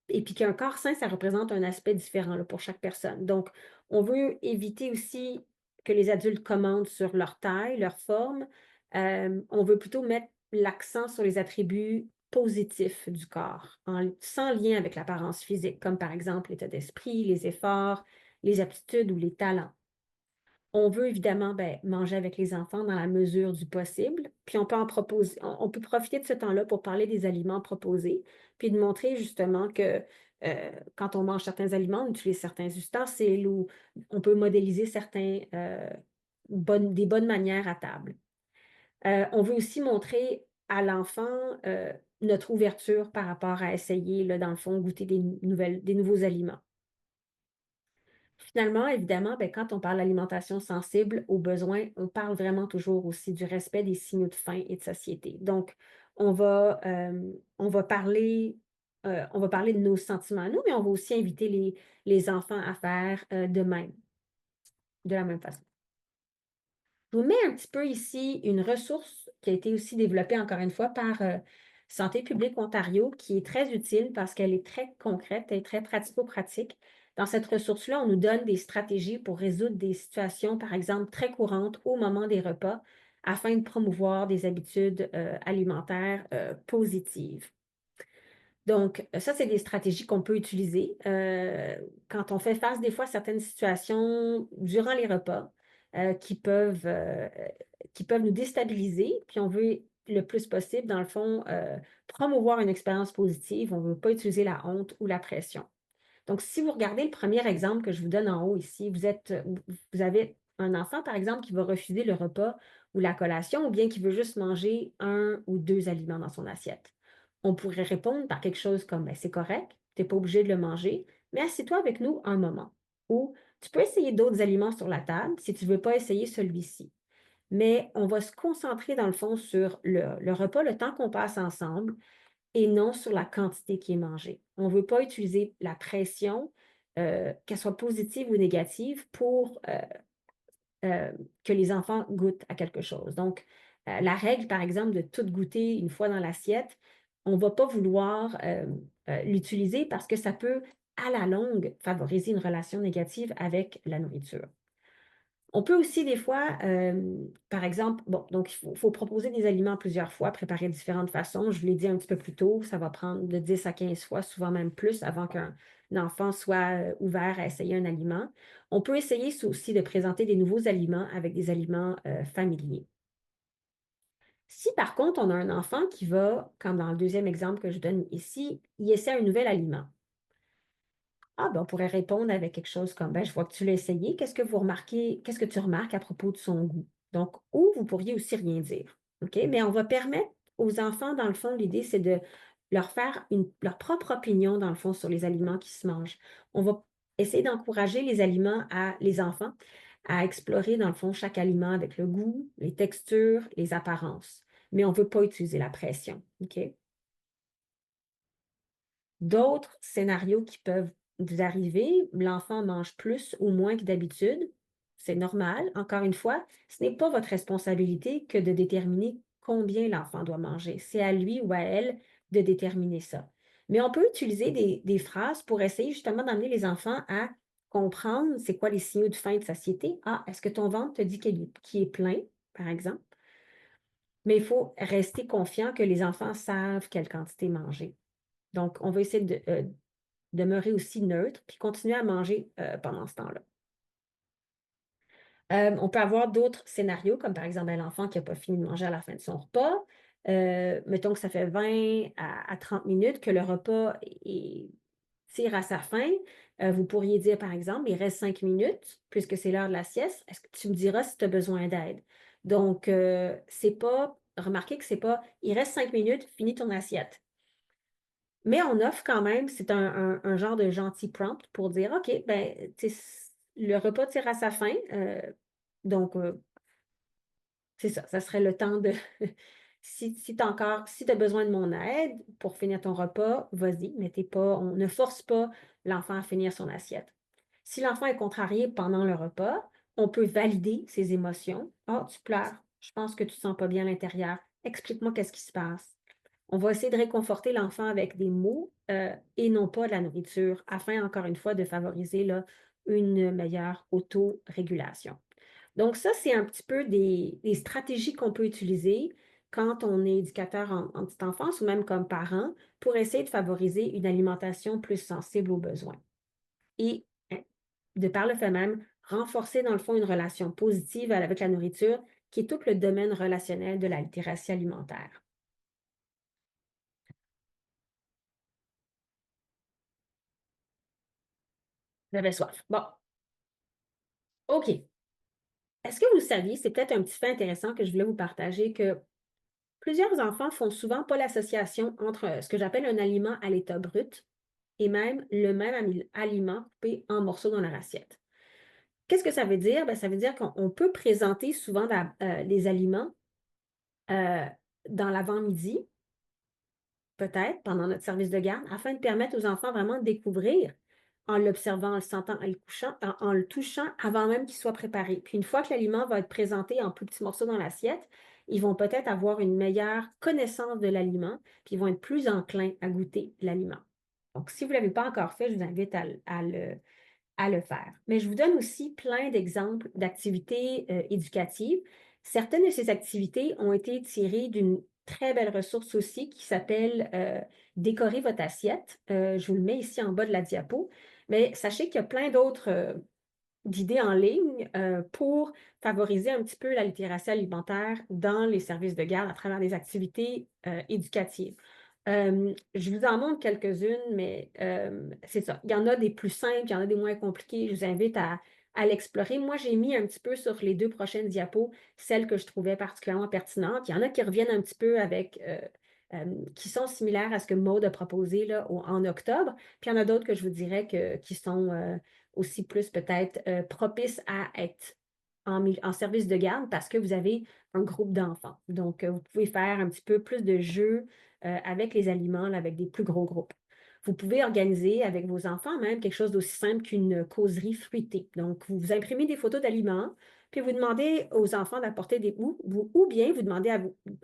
et puis qu'un corps sain, ça représente un aspect différent, là, pour chaque personne. Donc on veut éviter aussi que les adultes commandent sur leur taille, leur forme. On veut plutôt mettre l'accent sur les attributs positifs du corps, sans lien avec l'apparence physique, comme par exemple l'état d'esprit, les efforts, les aptitudes ou les talents. On veut évidemment, manger avec les enfants dans la mesure du possible, puis on peut en proposer on peut profiter de ce temps-là pour parler des aliments proposés, puis de montrer justement que, quand on mange certains aliments, on utilise certains ustensiles ou on peut modéliser certains, des bonnes manières à table. On veut aussi montrer à l'enfant, notre ouverture par rapport à essayer, là, dans le fond, goûter des nouveaux aliments. Finalement, évidemment, quand on parle d'alimentation sensible aux besoins, on parle vraiment toujours aussi du respect des signaux de faim et de satiété. Donc, on va parler, on va parler de nos sentiments à nous, mais on va aussi inviter les enfants à faire, de la même façon. Je vous mets un petit peu ici une ressource qui a été aussi développée, encore une fois, par Santé publique Ontario, qui est très utile parce qu'elle est très concrète et très pratico-pratique. Dans cette ressource-là, on nous donne des stratégies pour résoudre des situations, par exemple, très courantes au moment des repas, afin de promouvoir des habitudes alimentaires positives. Donc, ça, c'est des stratégies qu'on peut utiliser quand on fait face des fois à certaines situations durant les repas qui peuvent nous déstabiliser. Puis on veut le plus possible, dans le fond, promouvoir une expérience positive. On ne veut pas utiliser la honte ou la pression. Donc, si vous regardez le premier exemple que je vous donne en haut ici, vous avez un enfant, par exemple, qui va refuser le repas ou la collation, ou bien qui veut juste manger un ou deux aliments dans son assiette. On pourrait répondre par quelque chose comme ben, c'est correct, tu n'es pas obligé de le manger, mais assieds-toi avec nous un moment. Ou tu peux essayer d'autres aliments sur la table si tu ne veux pas essayer celui-ci. Mais on va se concentrer, dans le fond, sur le repas, le temps qu'on passe ensemble, et non sur la quantité qui est mangée. On ne veut pas utiliser la pression, qu'elle soit positive ou négative, pour que les enfants goûtent à quelque chose. Donc, la règle, par exemple, de tout goûter une fois dans l'assiette, on ne va pas vouloir l'utiliser parce que ça peut, à la longue, favoriser une relation négative avec la nourriture. On peut aussi des fois, par exemple, bon, donc il faut proposer des aliments plusieurs fois, préparer de différentes façons. Je vous l'ai dit un petit peu plus tôt, ça va prendre de 10 à 15 fois, souvent même plus, avant qu'un enfant soit ouvert à essayer un aliment. On peut essayer aussi de présenter des nouveaux aliments avec des aliments familiers. Si par contre, on a un enfant qui va, comme dans le deuxième exemple que je donne ici, il essaie un nouvel aliment. Ah, ben, on pourrait répondre avec quelque chose comme, ben, je vois que tu l'as essayé. Qu'est-ce que tu remarques à propos de son goût? Donc, ou vous pourriez aussi rien dire. OK? Mais on va permettre aux enfants, dans le fond, l'idée, c'est de leur faire leur propre opinion, dans le fond, sur les aliments qui se mangent. On va essayer d'encourager les enfants à explorer, dans le fond, chaque aliment avec le goût, les textures, les apparences. Mais on ne veut pas utiliser la pression. OK? D'autres scénarios qui peuvent vous arriver, l'enfant mange plus ou moins que d'habitude, c'est normal. Encore une fois, ce n'est pas votre responsabilité que de déterminer combien l'enfant doit manger. C'est à lui ou à elle de déterminer ça. Mais on peut utiliser des phrases pour essayer justement d'amener les enfants à comprendre c'est quoi les signaux de faim et de satiété. Ah, est-ce que ton ventre te dit qu'il est plein, par exemple? Mais il faut rester confiant que les enfants savent quelle quantité manger. Donc, on va essayer de demeurer aussi neutre, puis continuer à manger, pendant ce temps-là. On peut avoir d'autres scénarios, comme par exemple, l'enfant qui n'a pas fini de manger à la fin de son repas. Mettons que ça fait 20 à 30 minutes que le repas tire à sa fin. Vous pourriez dire, par exemple: «Il reste 5 minutes, puisque c'est l'heure de la sieste. Est-ce que tu me diras si tu as besoin d'aide?» Donc, c'est pas remarquez que c'est pas: «Il reste 5 minutes, finis ton assiette». Mais on offre quand même, c'est un genre de gentil prompt pour dire, OK, ben, le repas tire à sa fin, donc c'est ça, ça serait le temps de si tu encore si tu besoin de mon aide pour finir ton repas, vas-y, mais t'es pas on ne force pas l'enfant à finir son assiette. Si l'enfant est contrarié pendant le repas, on peut valider ses émotions. «Ah, tu pleures, je pense que tu te sens pas bien à l'intérieur. Explique-moi qu'est-ce qui se passe?» On va essayer de réconforter l'enfant avec des mots, et non pas de la nourriture, afin, encore une fois, de favoriser là, une meilleure autorégulation. Donc ça, c'est un petit peu des stratégies qu'on peut utiliser quand on est éducateur en petite enfance ou même comme parent pour essayer de favoriser une alimentation plus sensible aux besoins. Et de par le fait même, renforcer dans le fond une relation positive avec la nourriture, qui est tout le domaine relationnel de la littératie alimentaire. J'avais soif. Bon, OK. Est-ce que vous saviez, c'est peut-être un petit fait intéressant que je voulais vous partager, que plusieurs enfants font souvent pas l'association entre ce que j'appelle un aliment à l'état brut et même le même aliment coupé en morceaux dans leur assiette. Qu'est-ce que ça veut dire? Ben, ça veut dire qu'on peut présenter souvent les aliments euh, dans l'avant-midi, peut-être pendant notre service de garde, afin de permettre aux enfants vraiment de découvrir en l'observant, en le sentant, en le couchant, en le touchant avant même qu'il soit préparé. Puis une fois que l'aliment va être présenté en plus petits morceaux dans l'assiette, ils vont peut-être avoir une meilleure connaissance de l'aliment, puis ils vont être plus enclins à goûter l'aliment. Donc, si vous ne l'avez pas encore fait, je vous invite à le faire. Mais je vous donne aussi plein d'exemples d'activités éducatives. Certaines de ces activités ont été tirées d'une très belle ressource aussi qui s'appelle Décorer votre assiette. Je vous le mets ici en bas de la diapo. Mais sachez qu'il y a plein d'autres d'idées en ligne pour favoriser un petit peu la littératie alimentaire dans les services de garde à travers des activités éducatives. Je vous en montre quelques-unes, mais c'est ça. Il y en a des plus simples, il y en a des moins compliquées. Je vous invite à l'explorer. Moi, j'ai mis un petit peu sur les deux prochaines diapos celles que je trouvais particulièrement pertinentes. Il y en a qui reviennent un petit peu avec, qui sont similaires à ce que Maud a proposé là, en octobre. Puis il y en a d'autres que je vous dirais qui sont aussi plus peut-être propices à être en service de garde parce que vous avez un groupe d'enfants. Donc, vous pouvez faire un petit peu plus de jeux avec les aliments, là, avec des plus gros groupes. Vous pouvez organiser avec vos enfants même quelque chose d'aussi simple qu'une causerie fruitée. Donc, vous imprimez des photos d'aliments, puis vous demandez aux enfants d'apporter ou bien vous demandez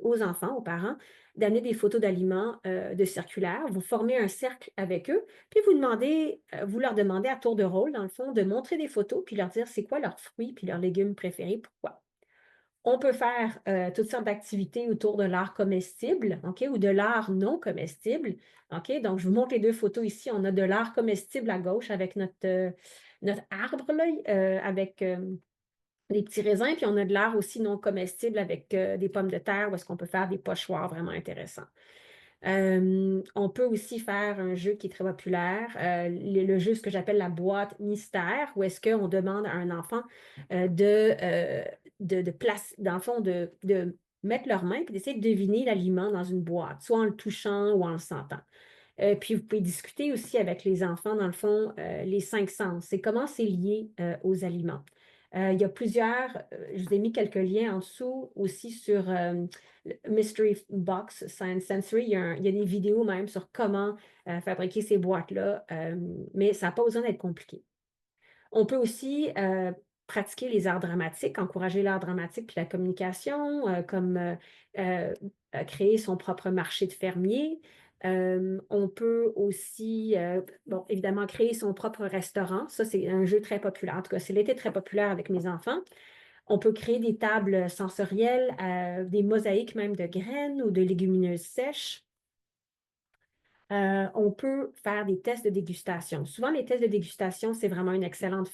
aux enfants, aux parents, d'amener des photos d'aliments de circulaire. Vous formez un cercle avec eux, puis vous leur demandez à tour de rôle, dans le fond, de montrer des photos, puis leur dire c'est quoi leurs fruits, puis leurs légumes préférés, pourquoi. On peut faire toutes sortes d'activités autour de l'art comestible, OK, ou de l'art non comestible. OK, donc je vous montre les deux photos ici. On a de l'art comestible à gauche avec notre arbre, là, avec des petits raisins, puis on a de l'art aussi non comestible avec des pommes de terre, où est-ce qu'on peut faire des pochoirs vraiment intéressants. On peut aussi faire un jeu qui est très populaire, le jeu, ce que j'appelle la boîte mystère, où est-ce qu'on demande à un enfant de place, dans le fond, de mettre leurs mains et d'essayer de deviner l'aliment dans une boîte, soit en le touchant ou en le sentant. Puis vous pouvez discuter aussi avec les enfants, dans le fond, les cinq sens. C'est comment c'est lié aux aliments. Il y a je vous ai mis quelques liens en dessous aussi sur Mystery Box Science Sensory. Il y a des vidéos même sur comment fabriquer ces boîtes-là, mais ça n'a pas besoin d'être compliqué. On peut aussi pratiquer les arts dramatiques, encourager l'art dramatique puis la communication, comme créer son propre marché de fermier. On peut aussi, bon, évidemment, créer son propre restaurant. Ça, c'est un jeu très populaire. En tout cas, c'est l'été très populaire avec mes enfants. On peut créer des tables sensorielles, des mosaïques même de graines ou de légumineuses sèches. On peut faire des tests de dégustation. Souvent, les tests de dégustation, c'est vraiment une excellente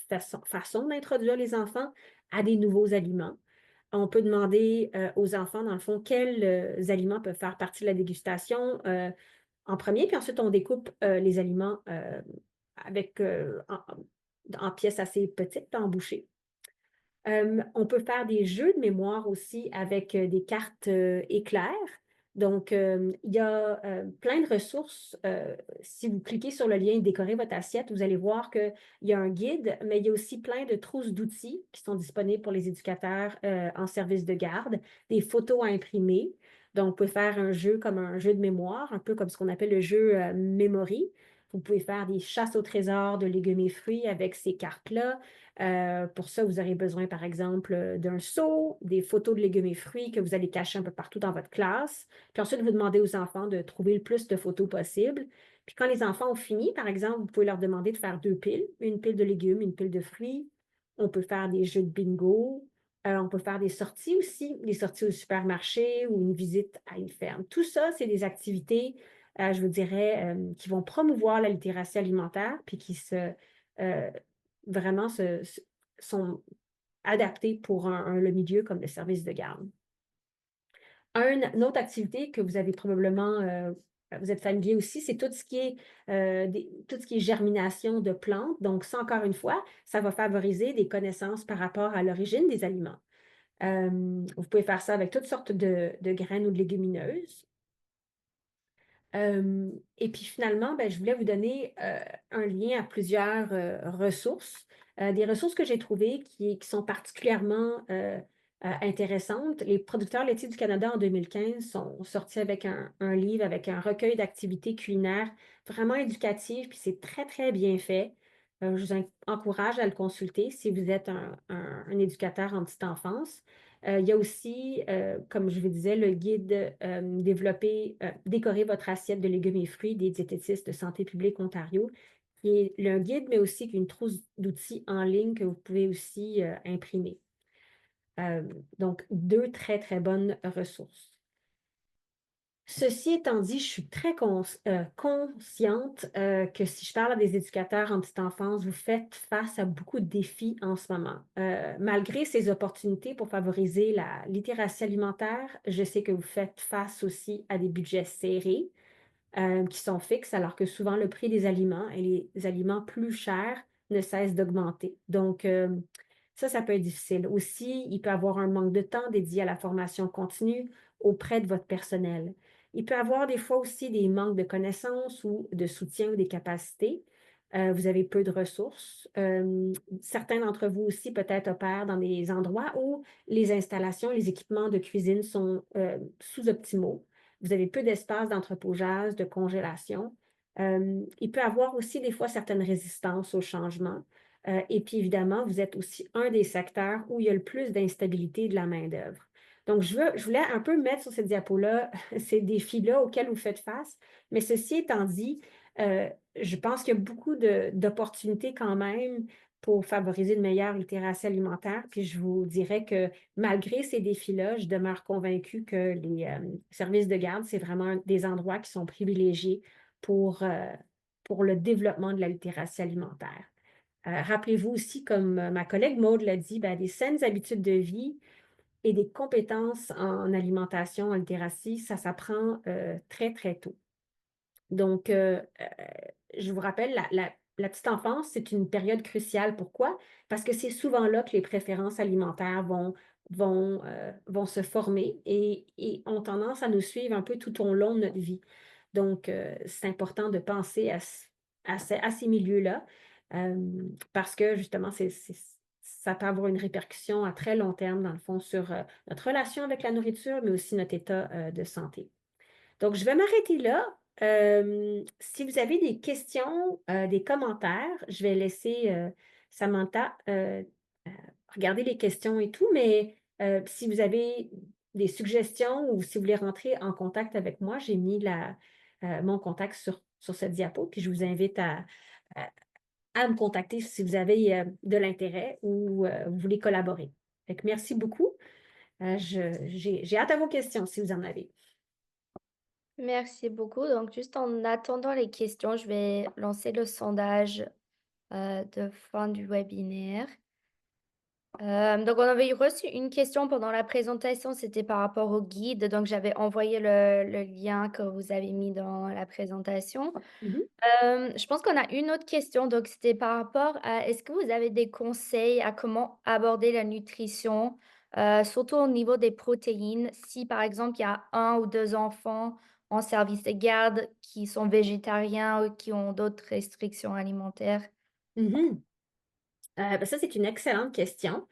façon d'introduire les enfants à des nouveaux aliments. On peut demander aux enfants, dans le fond, quels aliments peuvent faire partie de la dégustation en premier, puis ensuite, on découpe les aliments avec, en pièces assez petites, en bouchées. On peut faire des jeux de mémoire aussi avec des cartes éclairs. Donc, il y a, plein de ressources, si vous cliquez sur le lien «Décorer votre assiette», vous allez voir qu'il y a un guide, mais il y a aussi plein de trousses d'outils qui sont disponibles pour les éducateurs, en service de garde, des photos à imprimer. Donc, vous pouvez faire un jeu comme un jeu de mémoire, un peu comme ce qu'on appelle le jeu, Memory. Vous pouvez faire des chasses au trésor de légumes et fruits avec ces cartes-là. Pour ça, vous aurez besoin, par exemple, d'un seau, des photos de légumes et fruits que vous allez cacher un peu partout dans votre classe. Puis ensuite, vous demandez aux enfants de trouver le plus de photos possible. Puis quand les enfants ont fini, par exemple, vous pouvez leur demander de faire deux piles, une pile de légumes, une pile de fruits. On peut faire des jeux de bingo. On peut faire des sorties aussi, des sorties au supermarché ou une visite à une ferme. Tout ça, c'est des activités, je vous dirais, qui vont promouvoir la littératie alimentaire, puis qui euh, vraiment sont adaptées pour le milieu comme le service de garde. Une autre activité que vous avez probablement, vous êtes familier aussi, c'est tout ce qui est, tout ce qui est germination de plantes. Donc ça, encore une fois, ça va favoriser des connaissances par rapport à l'origine des aliments. Vous pouvez faire ça avec toutes sortes de graines ou de légumineuses. Et puis finalement, ben, je voulais vous donner un lien à plusieurs ressources. Des ressources que j'ai trouvées qui sont particulièrement intéressantes. Les producteurs laitiers du Canada en 2015 sont sortis avec un livre, avec un recueil d'activités culinaires vraiment éducatives, puis c'est très, très bien fait. Je vous encourage à le consulter si vous êtes un éducateur en petite enfance. Il y a aussi, comme je vous disais, le guide Décorer votre assiette de légumes et fruits des diététistes de Santé publique Ontario, qui est un guide, mais aussi une trousse d'outils en ligne que vous pouvez aussi imprimer. Euh, donc, deux très, très bonnes ressources. Ceci étant dit, je suis très consciente que si je parle à des éducateurs en petite enfance, vous faites face à beaucoup de défis en ce moment. Malgré ces opportunités pour favoriser la littératie alimentaire, je sais que vous faites face aussi à des budgets serrés qui sont fixes, alors que souvent le prix des aliments et les aliments plus chers ne cessent d'augmenter. Donc, ça peut être difficile. Aussi, il peut y avoir un manque de temps dédié à la formation continue auprès de votre personnel. Il peut y avoir des fois aussi des manques de connaissances ou de soutien ou des capacités. Vous avez peu de ressources. Certains d'entre vous aussi peut-être opèrent dans des endroits où les installations, les équipements de cuisine sont sous-optimaux. Vous avez peu d'espace d'entreposage, de congélation. Il peut y avoir aussi des fois certaines résistances au changement. Et puis évidemment, vous êtes aussi un des secteurs où il y a le plus d'instabilité de la main-d'œuvre. Donc, je voulais un peu mettre sur cette diapo-là ces défis-là auxquels vous faites face. Mais ceci étant dit, je pense qu'il y a beaucoup d'opportunités quand même pour favoriser une meilleure littératie alimentaire. Puis je vous dirais que malgré ces défis-là, je demeure convaincue que les services de garde, c'est vraiment des endroits qui sont privilégiés pour le développement de la littératie alimentaire. Rappelez-vous aussi, comme ma collègue Maude l'a dit, ben, des saines habitudes de vie et des compétences en alimentation, en littératie, ça s'apprend très, très tôt. Donc, je vous rappelle, la petite enfance, c'est une période cruciale. Pourquoi? Parce que c'est souvent là que les préférences alimentaires vont se former et ont tendance à nous suivre un peu tout au long de notre vie. Donc, c'est important de penser à ces milieux-là parce que justement, ça peut avoir une répercussion à très long terme, dans le fond, sur notre relation avec la nourriture, mais aussi notre état de santé. Donc, je vais m'arrêter là. Si vous avez des questions, des commentaires, je vais laisser Samantha euh, regarder les questions et tout, mais si vous avez des suggestions ou si vous voulez rentrer en contact avec moi, j'ai mis mon contact sur cette diapo, puis je vous invite à- à me contacter si vous avez de l'intérêt ou vous voulez collaborer. Fait que merci beaucoup. J'ai hâte à vos questions si vous en avez. Merci beaucoup. Donc, juste en attendant les questions, je vais lancer le sondage de fin du webinaire. Donc, on avait reçu une question pendant la présentation, c'était par rapport au guide. Donc, j'avais envoyé le lien que vous avez mis dans la présentation. Mhm. Je pense qu'on a une autre question. Donc, c'était par rapport à, est-ce que vous avez des conseils à comment aborder la nutrition surtout au niveau des protéines. Si, par exemple, il y a un ou 2 enfants en service de garde qui sont végétariens ou qui ont d'autres restrictions alimentaires. Mmh. Ben, ça, c'est une excellente question.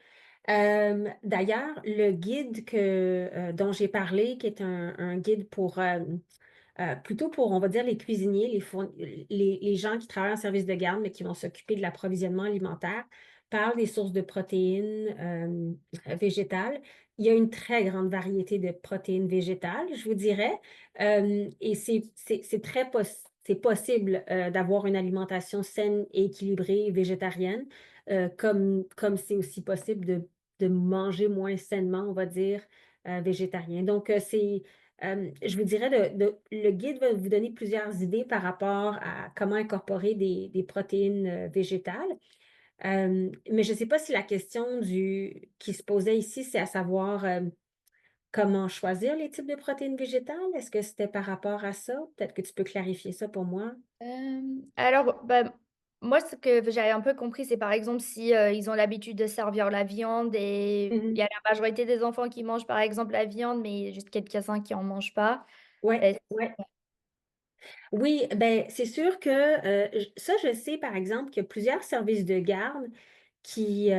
D'ailleurs, le guide dont j'ai parlé, qui est un guide pour, plutôt pour, on va dire, les cuisiniers, les gens qui travaillent en service de garde, mais qui vont s'occuper de l'approvisionnement alimentaire, parle des sources de protéines, végétales. Il y a une très grande variété de protéines végétales, je vous dirais, et c'est c'est possible, d'avoir une alimentation saine et équilibrée végétarienne, comme c'est aussi possible de manger moins sainement, on va dire, végétarien. Donc, je vous dirais le guide va vous donner plusieurs idées par rapport à comment incorporer des protéines, végétales. Mais je ne sais pas si la question qui se posait ici, c'est à savoir, comment choisir les types de protéines végétales? Est-ce que c'était par rapport à ça? Peut-être que tu peux clarifier ça pour moi? Alors, bah, moi, ce que j'avais un peu compris, c'est par exemple si, ils ont l'habitude de servir la viande et il y Mmh. a la majorité des enfants qui mangent par exemple la viande, mais juste quelques-uns qui en mangent pas. Ouais, Est-ce ouais. Oui, ben, c'est sûr que, je sais par exemple qu'il y a plusieurs services de garde qui,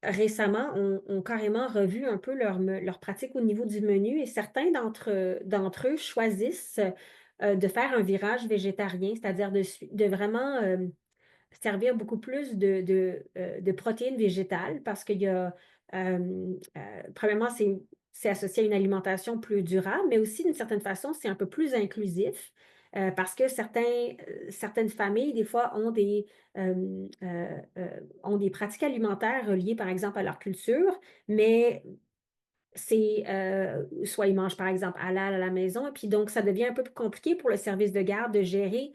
récemment ont carrément revu un peu leur pratique au niveau du menu et certains d'entre eux choisissent, de faire un virage végétarien, c'est-à-dire de vraiment, servir beaucoup plus de protéines végétales parce qu'il y a, premièrement, c'est associé à une alimentation plus durable, mais aussi d'une certaine façon, c'est un peu plus inclusif, parce que certaines familles, des fois, ont des pratiques alimentaires reliées, par exemple, à leur culture, mais soit ils mangent, par exemple, halal à la maison et puis donc ça devient un peu plus compliqué pour le service de garde de gérer,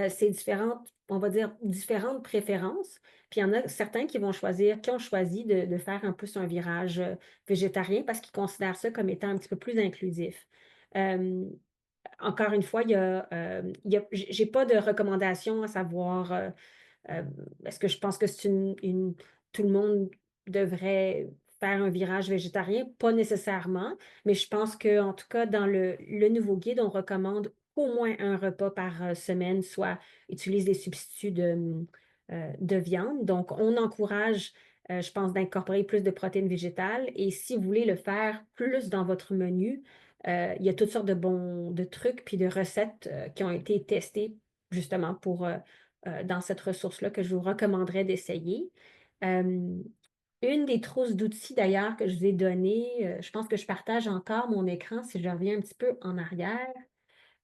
ces différentes, on va dire, différentes préférences. Puis il y en a certains qui ont choisi de faire un peu un virage, végétarien parce qu'ils considèrent ça comme étant un petit peu plus inclusif. Hem, Encore une fois, il y a j'ai pas de recommandation à savoir, est-ce que je pense que c'est tout le monde devrait faire un virage végétarien? Pas nécessairement, mais je pense qu'en tout cas, dans le nouveau guide, on recommande au moins un repas par, semaine, soit utilise des substituts de viande. Donc, on encourage, je pense, d'incorporer plus de protéines végétales et si vous voulez le faire plus dans votre menu, il y a toutes sortes de trucs puis de recettes, qui ont été testées justement dans cette ressource-là que je vous recommanderais d'essayer. Hem, une des trousses d'outils d'ailleurs que je vous ai données, je pense que je partage encore mon écran si je reviens un petit peu en arrière.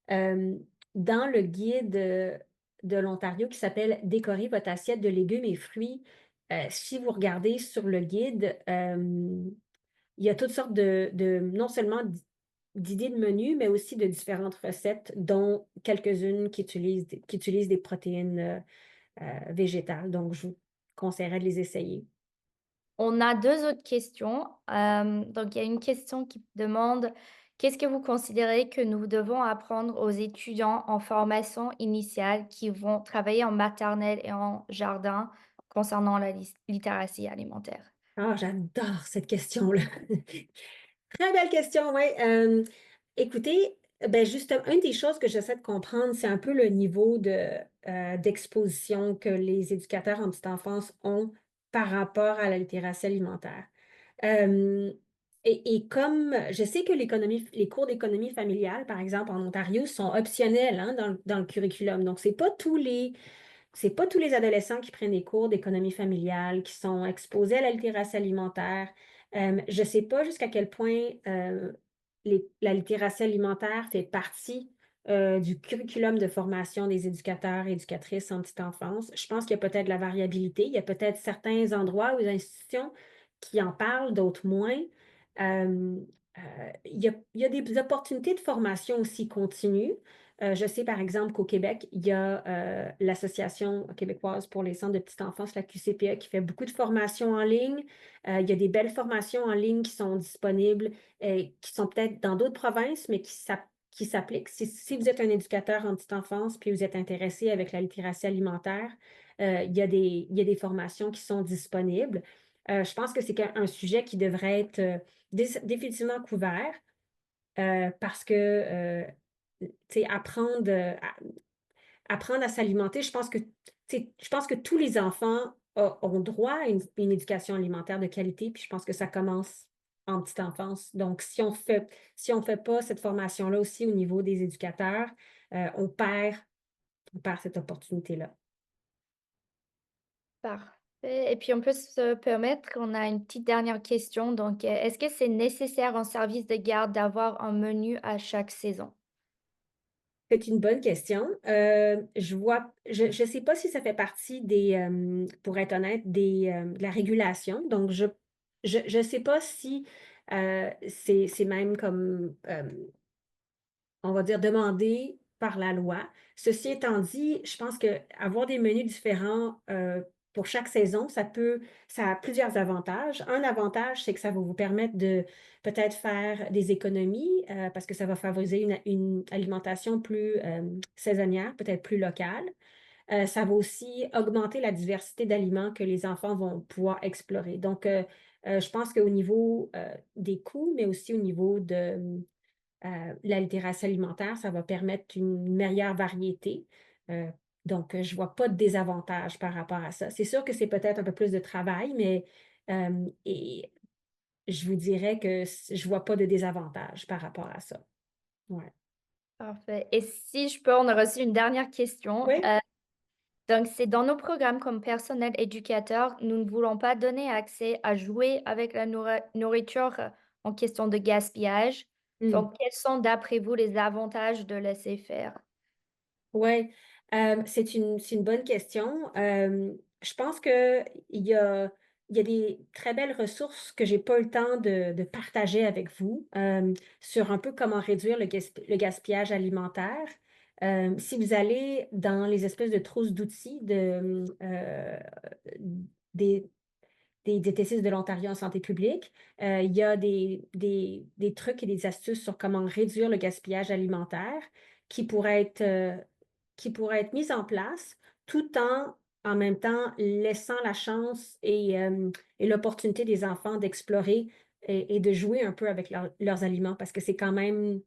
Hem, Dans le guide, de l'Ontario qui s'appelle «Décorer votre assiette de légumes et fruits», si vous regardez sur le guide, il y a toutes sortes de non seulement d'idées de menus, mais aussi de différentes recettes, dont quelques-unes qui utilisent des protéines, végétales. Donc je vous conseillerais de les essayer. On a 2 autres questions. Donc il y a une question qui demande: «Qu'est-ce que vous considérez que nous devons apprendre aux étudiants en formation initiale qui vont travailler en maternelle et en jardin concernant la littératie alimentaire?» Ah, j'adore cette question-là. Très belle question, oui. Écoutez, ben, justement, une des choses que j'essaie de comprendre, c'est un peu le niveau d'exposition que les éducateurs en petite enfance ont par rapport à la littératie alimentaire. Hem et comme je sais que les cours d'économie familiale, par exemple, en Ontario, sont optionnels, hein, dans le curriculum. Donc c'est pas tous les adolescents qui prennent des cours d'économie familiale, qui sont exposés à la littératie alimentaire. Je ne sais pas jusqu'à quel point, la littératie alimentaire fait partie, du curriculum de formation des éducateurs et éducatrices en petite enfance. Je pense qu'il y a peut-être de la variabilité. Il y a peut-être certains endroits ou institutions qui en parlent, d'autres moins. Hem, il y a des opportunités de formation aussi continue. Je sais par exemple qu'au Québec, il y a, l'Association québécoise pour les centres de petite enfance, la QCPE, qui fait beaucoup de formations en ligne. Il y a des belles formations en ligne qui sont disponibles et qui sont peut-être dans d'autres provinces, mais qui s'appliquent. Si vous êtes un éducateur en petite enfance, puis vous êtes intéressé avec la littératie alimentaire, il y a des formations qui sont disponibles. Je pense que c'est un sujet qui devrait être, définitivement couvert, parce que, tu sais, apprendre à s'alimenter, je pense que, tu sais, je pense que tous les enfants ont droit à une éducation alimentaire de qualité, puis je pense que ça commence en petite enfance. Donc si on fait pas cette formation-là aussi au niveau des éducateurs, on perd cette opportunité-là. Parfait et puis on peut se permettre on a une petite dernière question donc, est-ce que c'est nécessaire en service de garde d'avoir un menu à chaque saison? C'est une bonne question. Je sais pas si ça fait partie pour être honnête, de la régulation. Donc je sais pas si, c'est même comme, on va dire demandé par la loi. Ceci étant dit, je pense qu'avoir des menus différents, pour chaque saison, ça a plusieurs avantages. Un avantage, c'est que ça va vous permettre de peut-être faire des économies, parce que ça va favoriser une alimentation plus, saisonnière, peut-être plus locale. Ça va aussi augmenter la diversité d'aliments que les enfants vont pouvoir explorer. Donc, je pense qu'au niveau, des coûts, mais aussi au niveau de la littératie alimentaire, ça va permettre une meilleure variété. Heu, donc, je vois pas de désavantage par rapport à ça. C'est sûr que c'est peut-être un peu plus de travail, mais et je vous dirais que je vois pas de désavantage par rapport à ça. Ouais. Parfait et si je peux, on a reçu une dernière question, Oui. donc c'est dans nos programmes comme personnel éducateur, nous ne voulons pas donner accès à jouer avec la nourriture, en question de gaspillage. Mmh. Donc quels sont d'après vous les avantages de laisser faire? Ouais, c'est une bonne question. Je pense qu'il y a des très belles ressources que j'ai pas eu le temps de partager avec vous, sur un peu comment réduire le gaspillage alimentaire. Si vous allez dans les espèces de trousses d'outils des diététistes de l'Ontario en santé publique, il y a des trucs et des astuces sur comment réduire le gaspillage alimentaire qui pourraient être, qui pourraient être mises en place tout en même temps, laissant la chance et l'opportunité des enfants d'explorer et de jouer un peu avec leurs aliments parce que c'est quand même,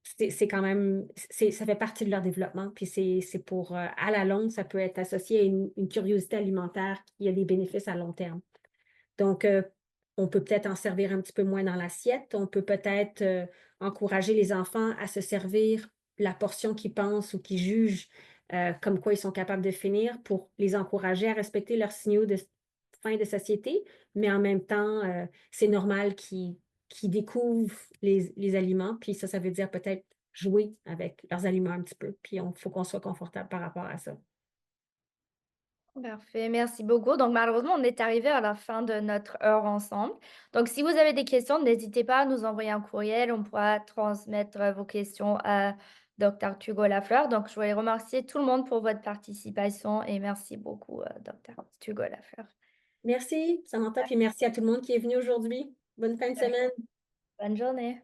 c'est quand même ça fait partie de leur développement, puis c'est pour, à la longue, ça peut être associé à une curiosité alimentaire qui a des bénéfices à long terme. Donc, on peut peut-être en servir un petit peu moins dans l'assiette. On peut peut-être, encourager les enfants à se servir la portion qu'ils pensent ou qu'ils jugent, comme quoi ils sont capables de finir pour les encourager à respecter leurs signaux de faim de satiété. Mais en même temps, c'est normal qu'ils découvrent les aliments. Puis ça veut dire peut-être jouer avec leurs aliments un petit peu. Puis il faut qu'on soit confortable par rapport à ça. Parfait, merci beaucoup. Donc malheureusement, on est arrivé à la fin de notre heure ensemble. Donc si vous avez des questions, n'hésitez pas à nous envoyer un courriel. On pourra transmettre vos questions à Dr. Thugo Lafleur. Donc je voulais remercier tout le monde pour votre participation et merci beaucoup, Dr. Thugo Lafleur. Merci, Samantha, puis merci à tout le monde qui est venu aujourd'hui. Bonne fin de semaine. Bonne journée.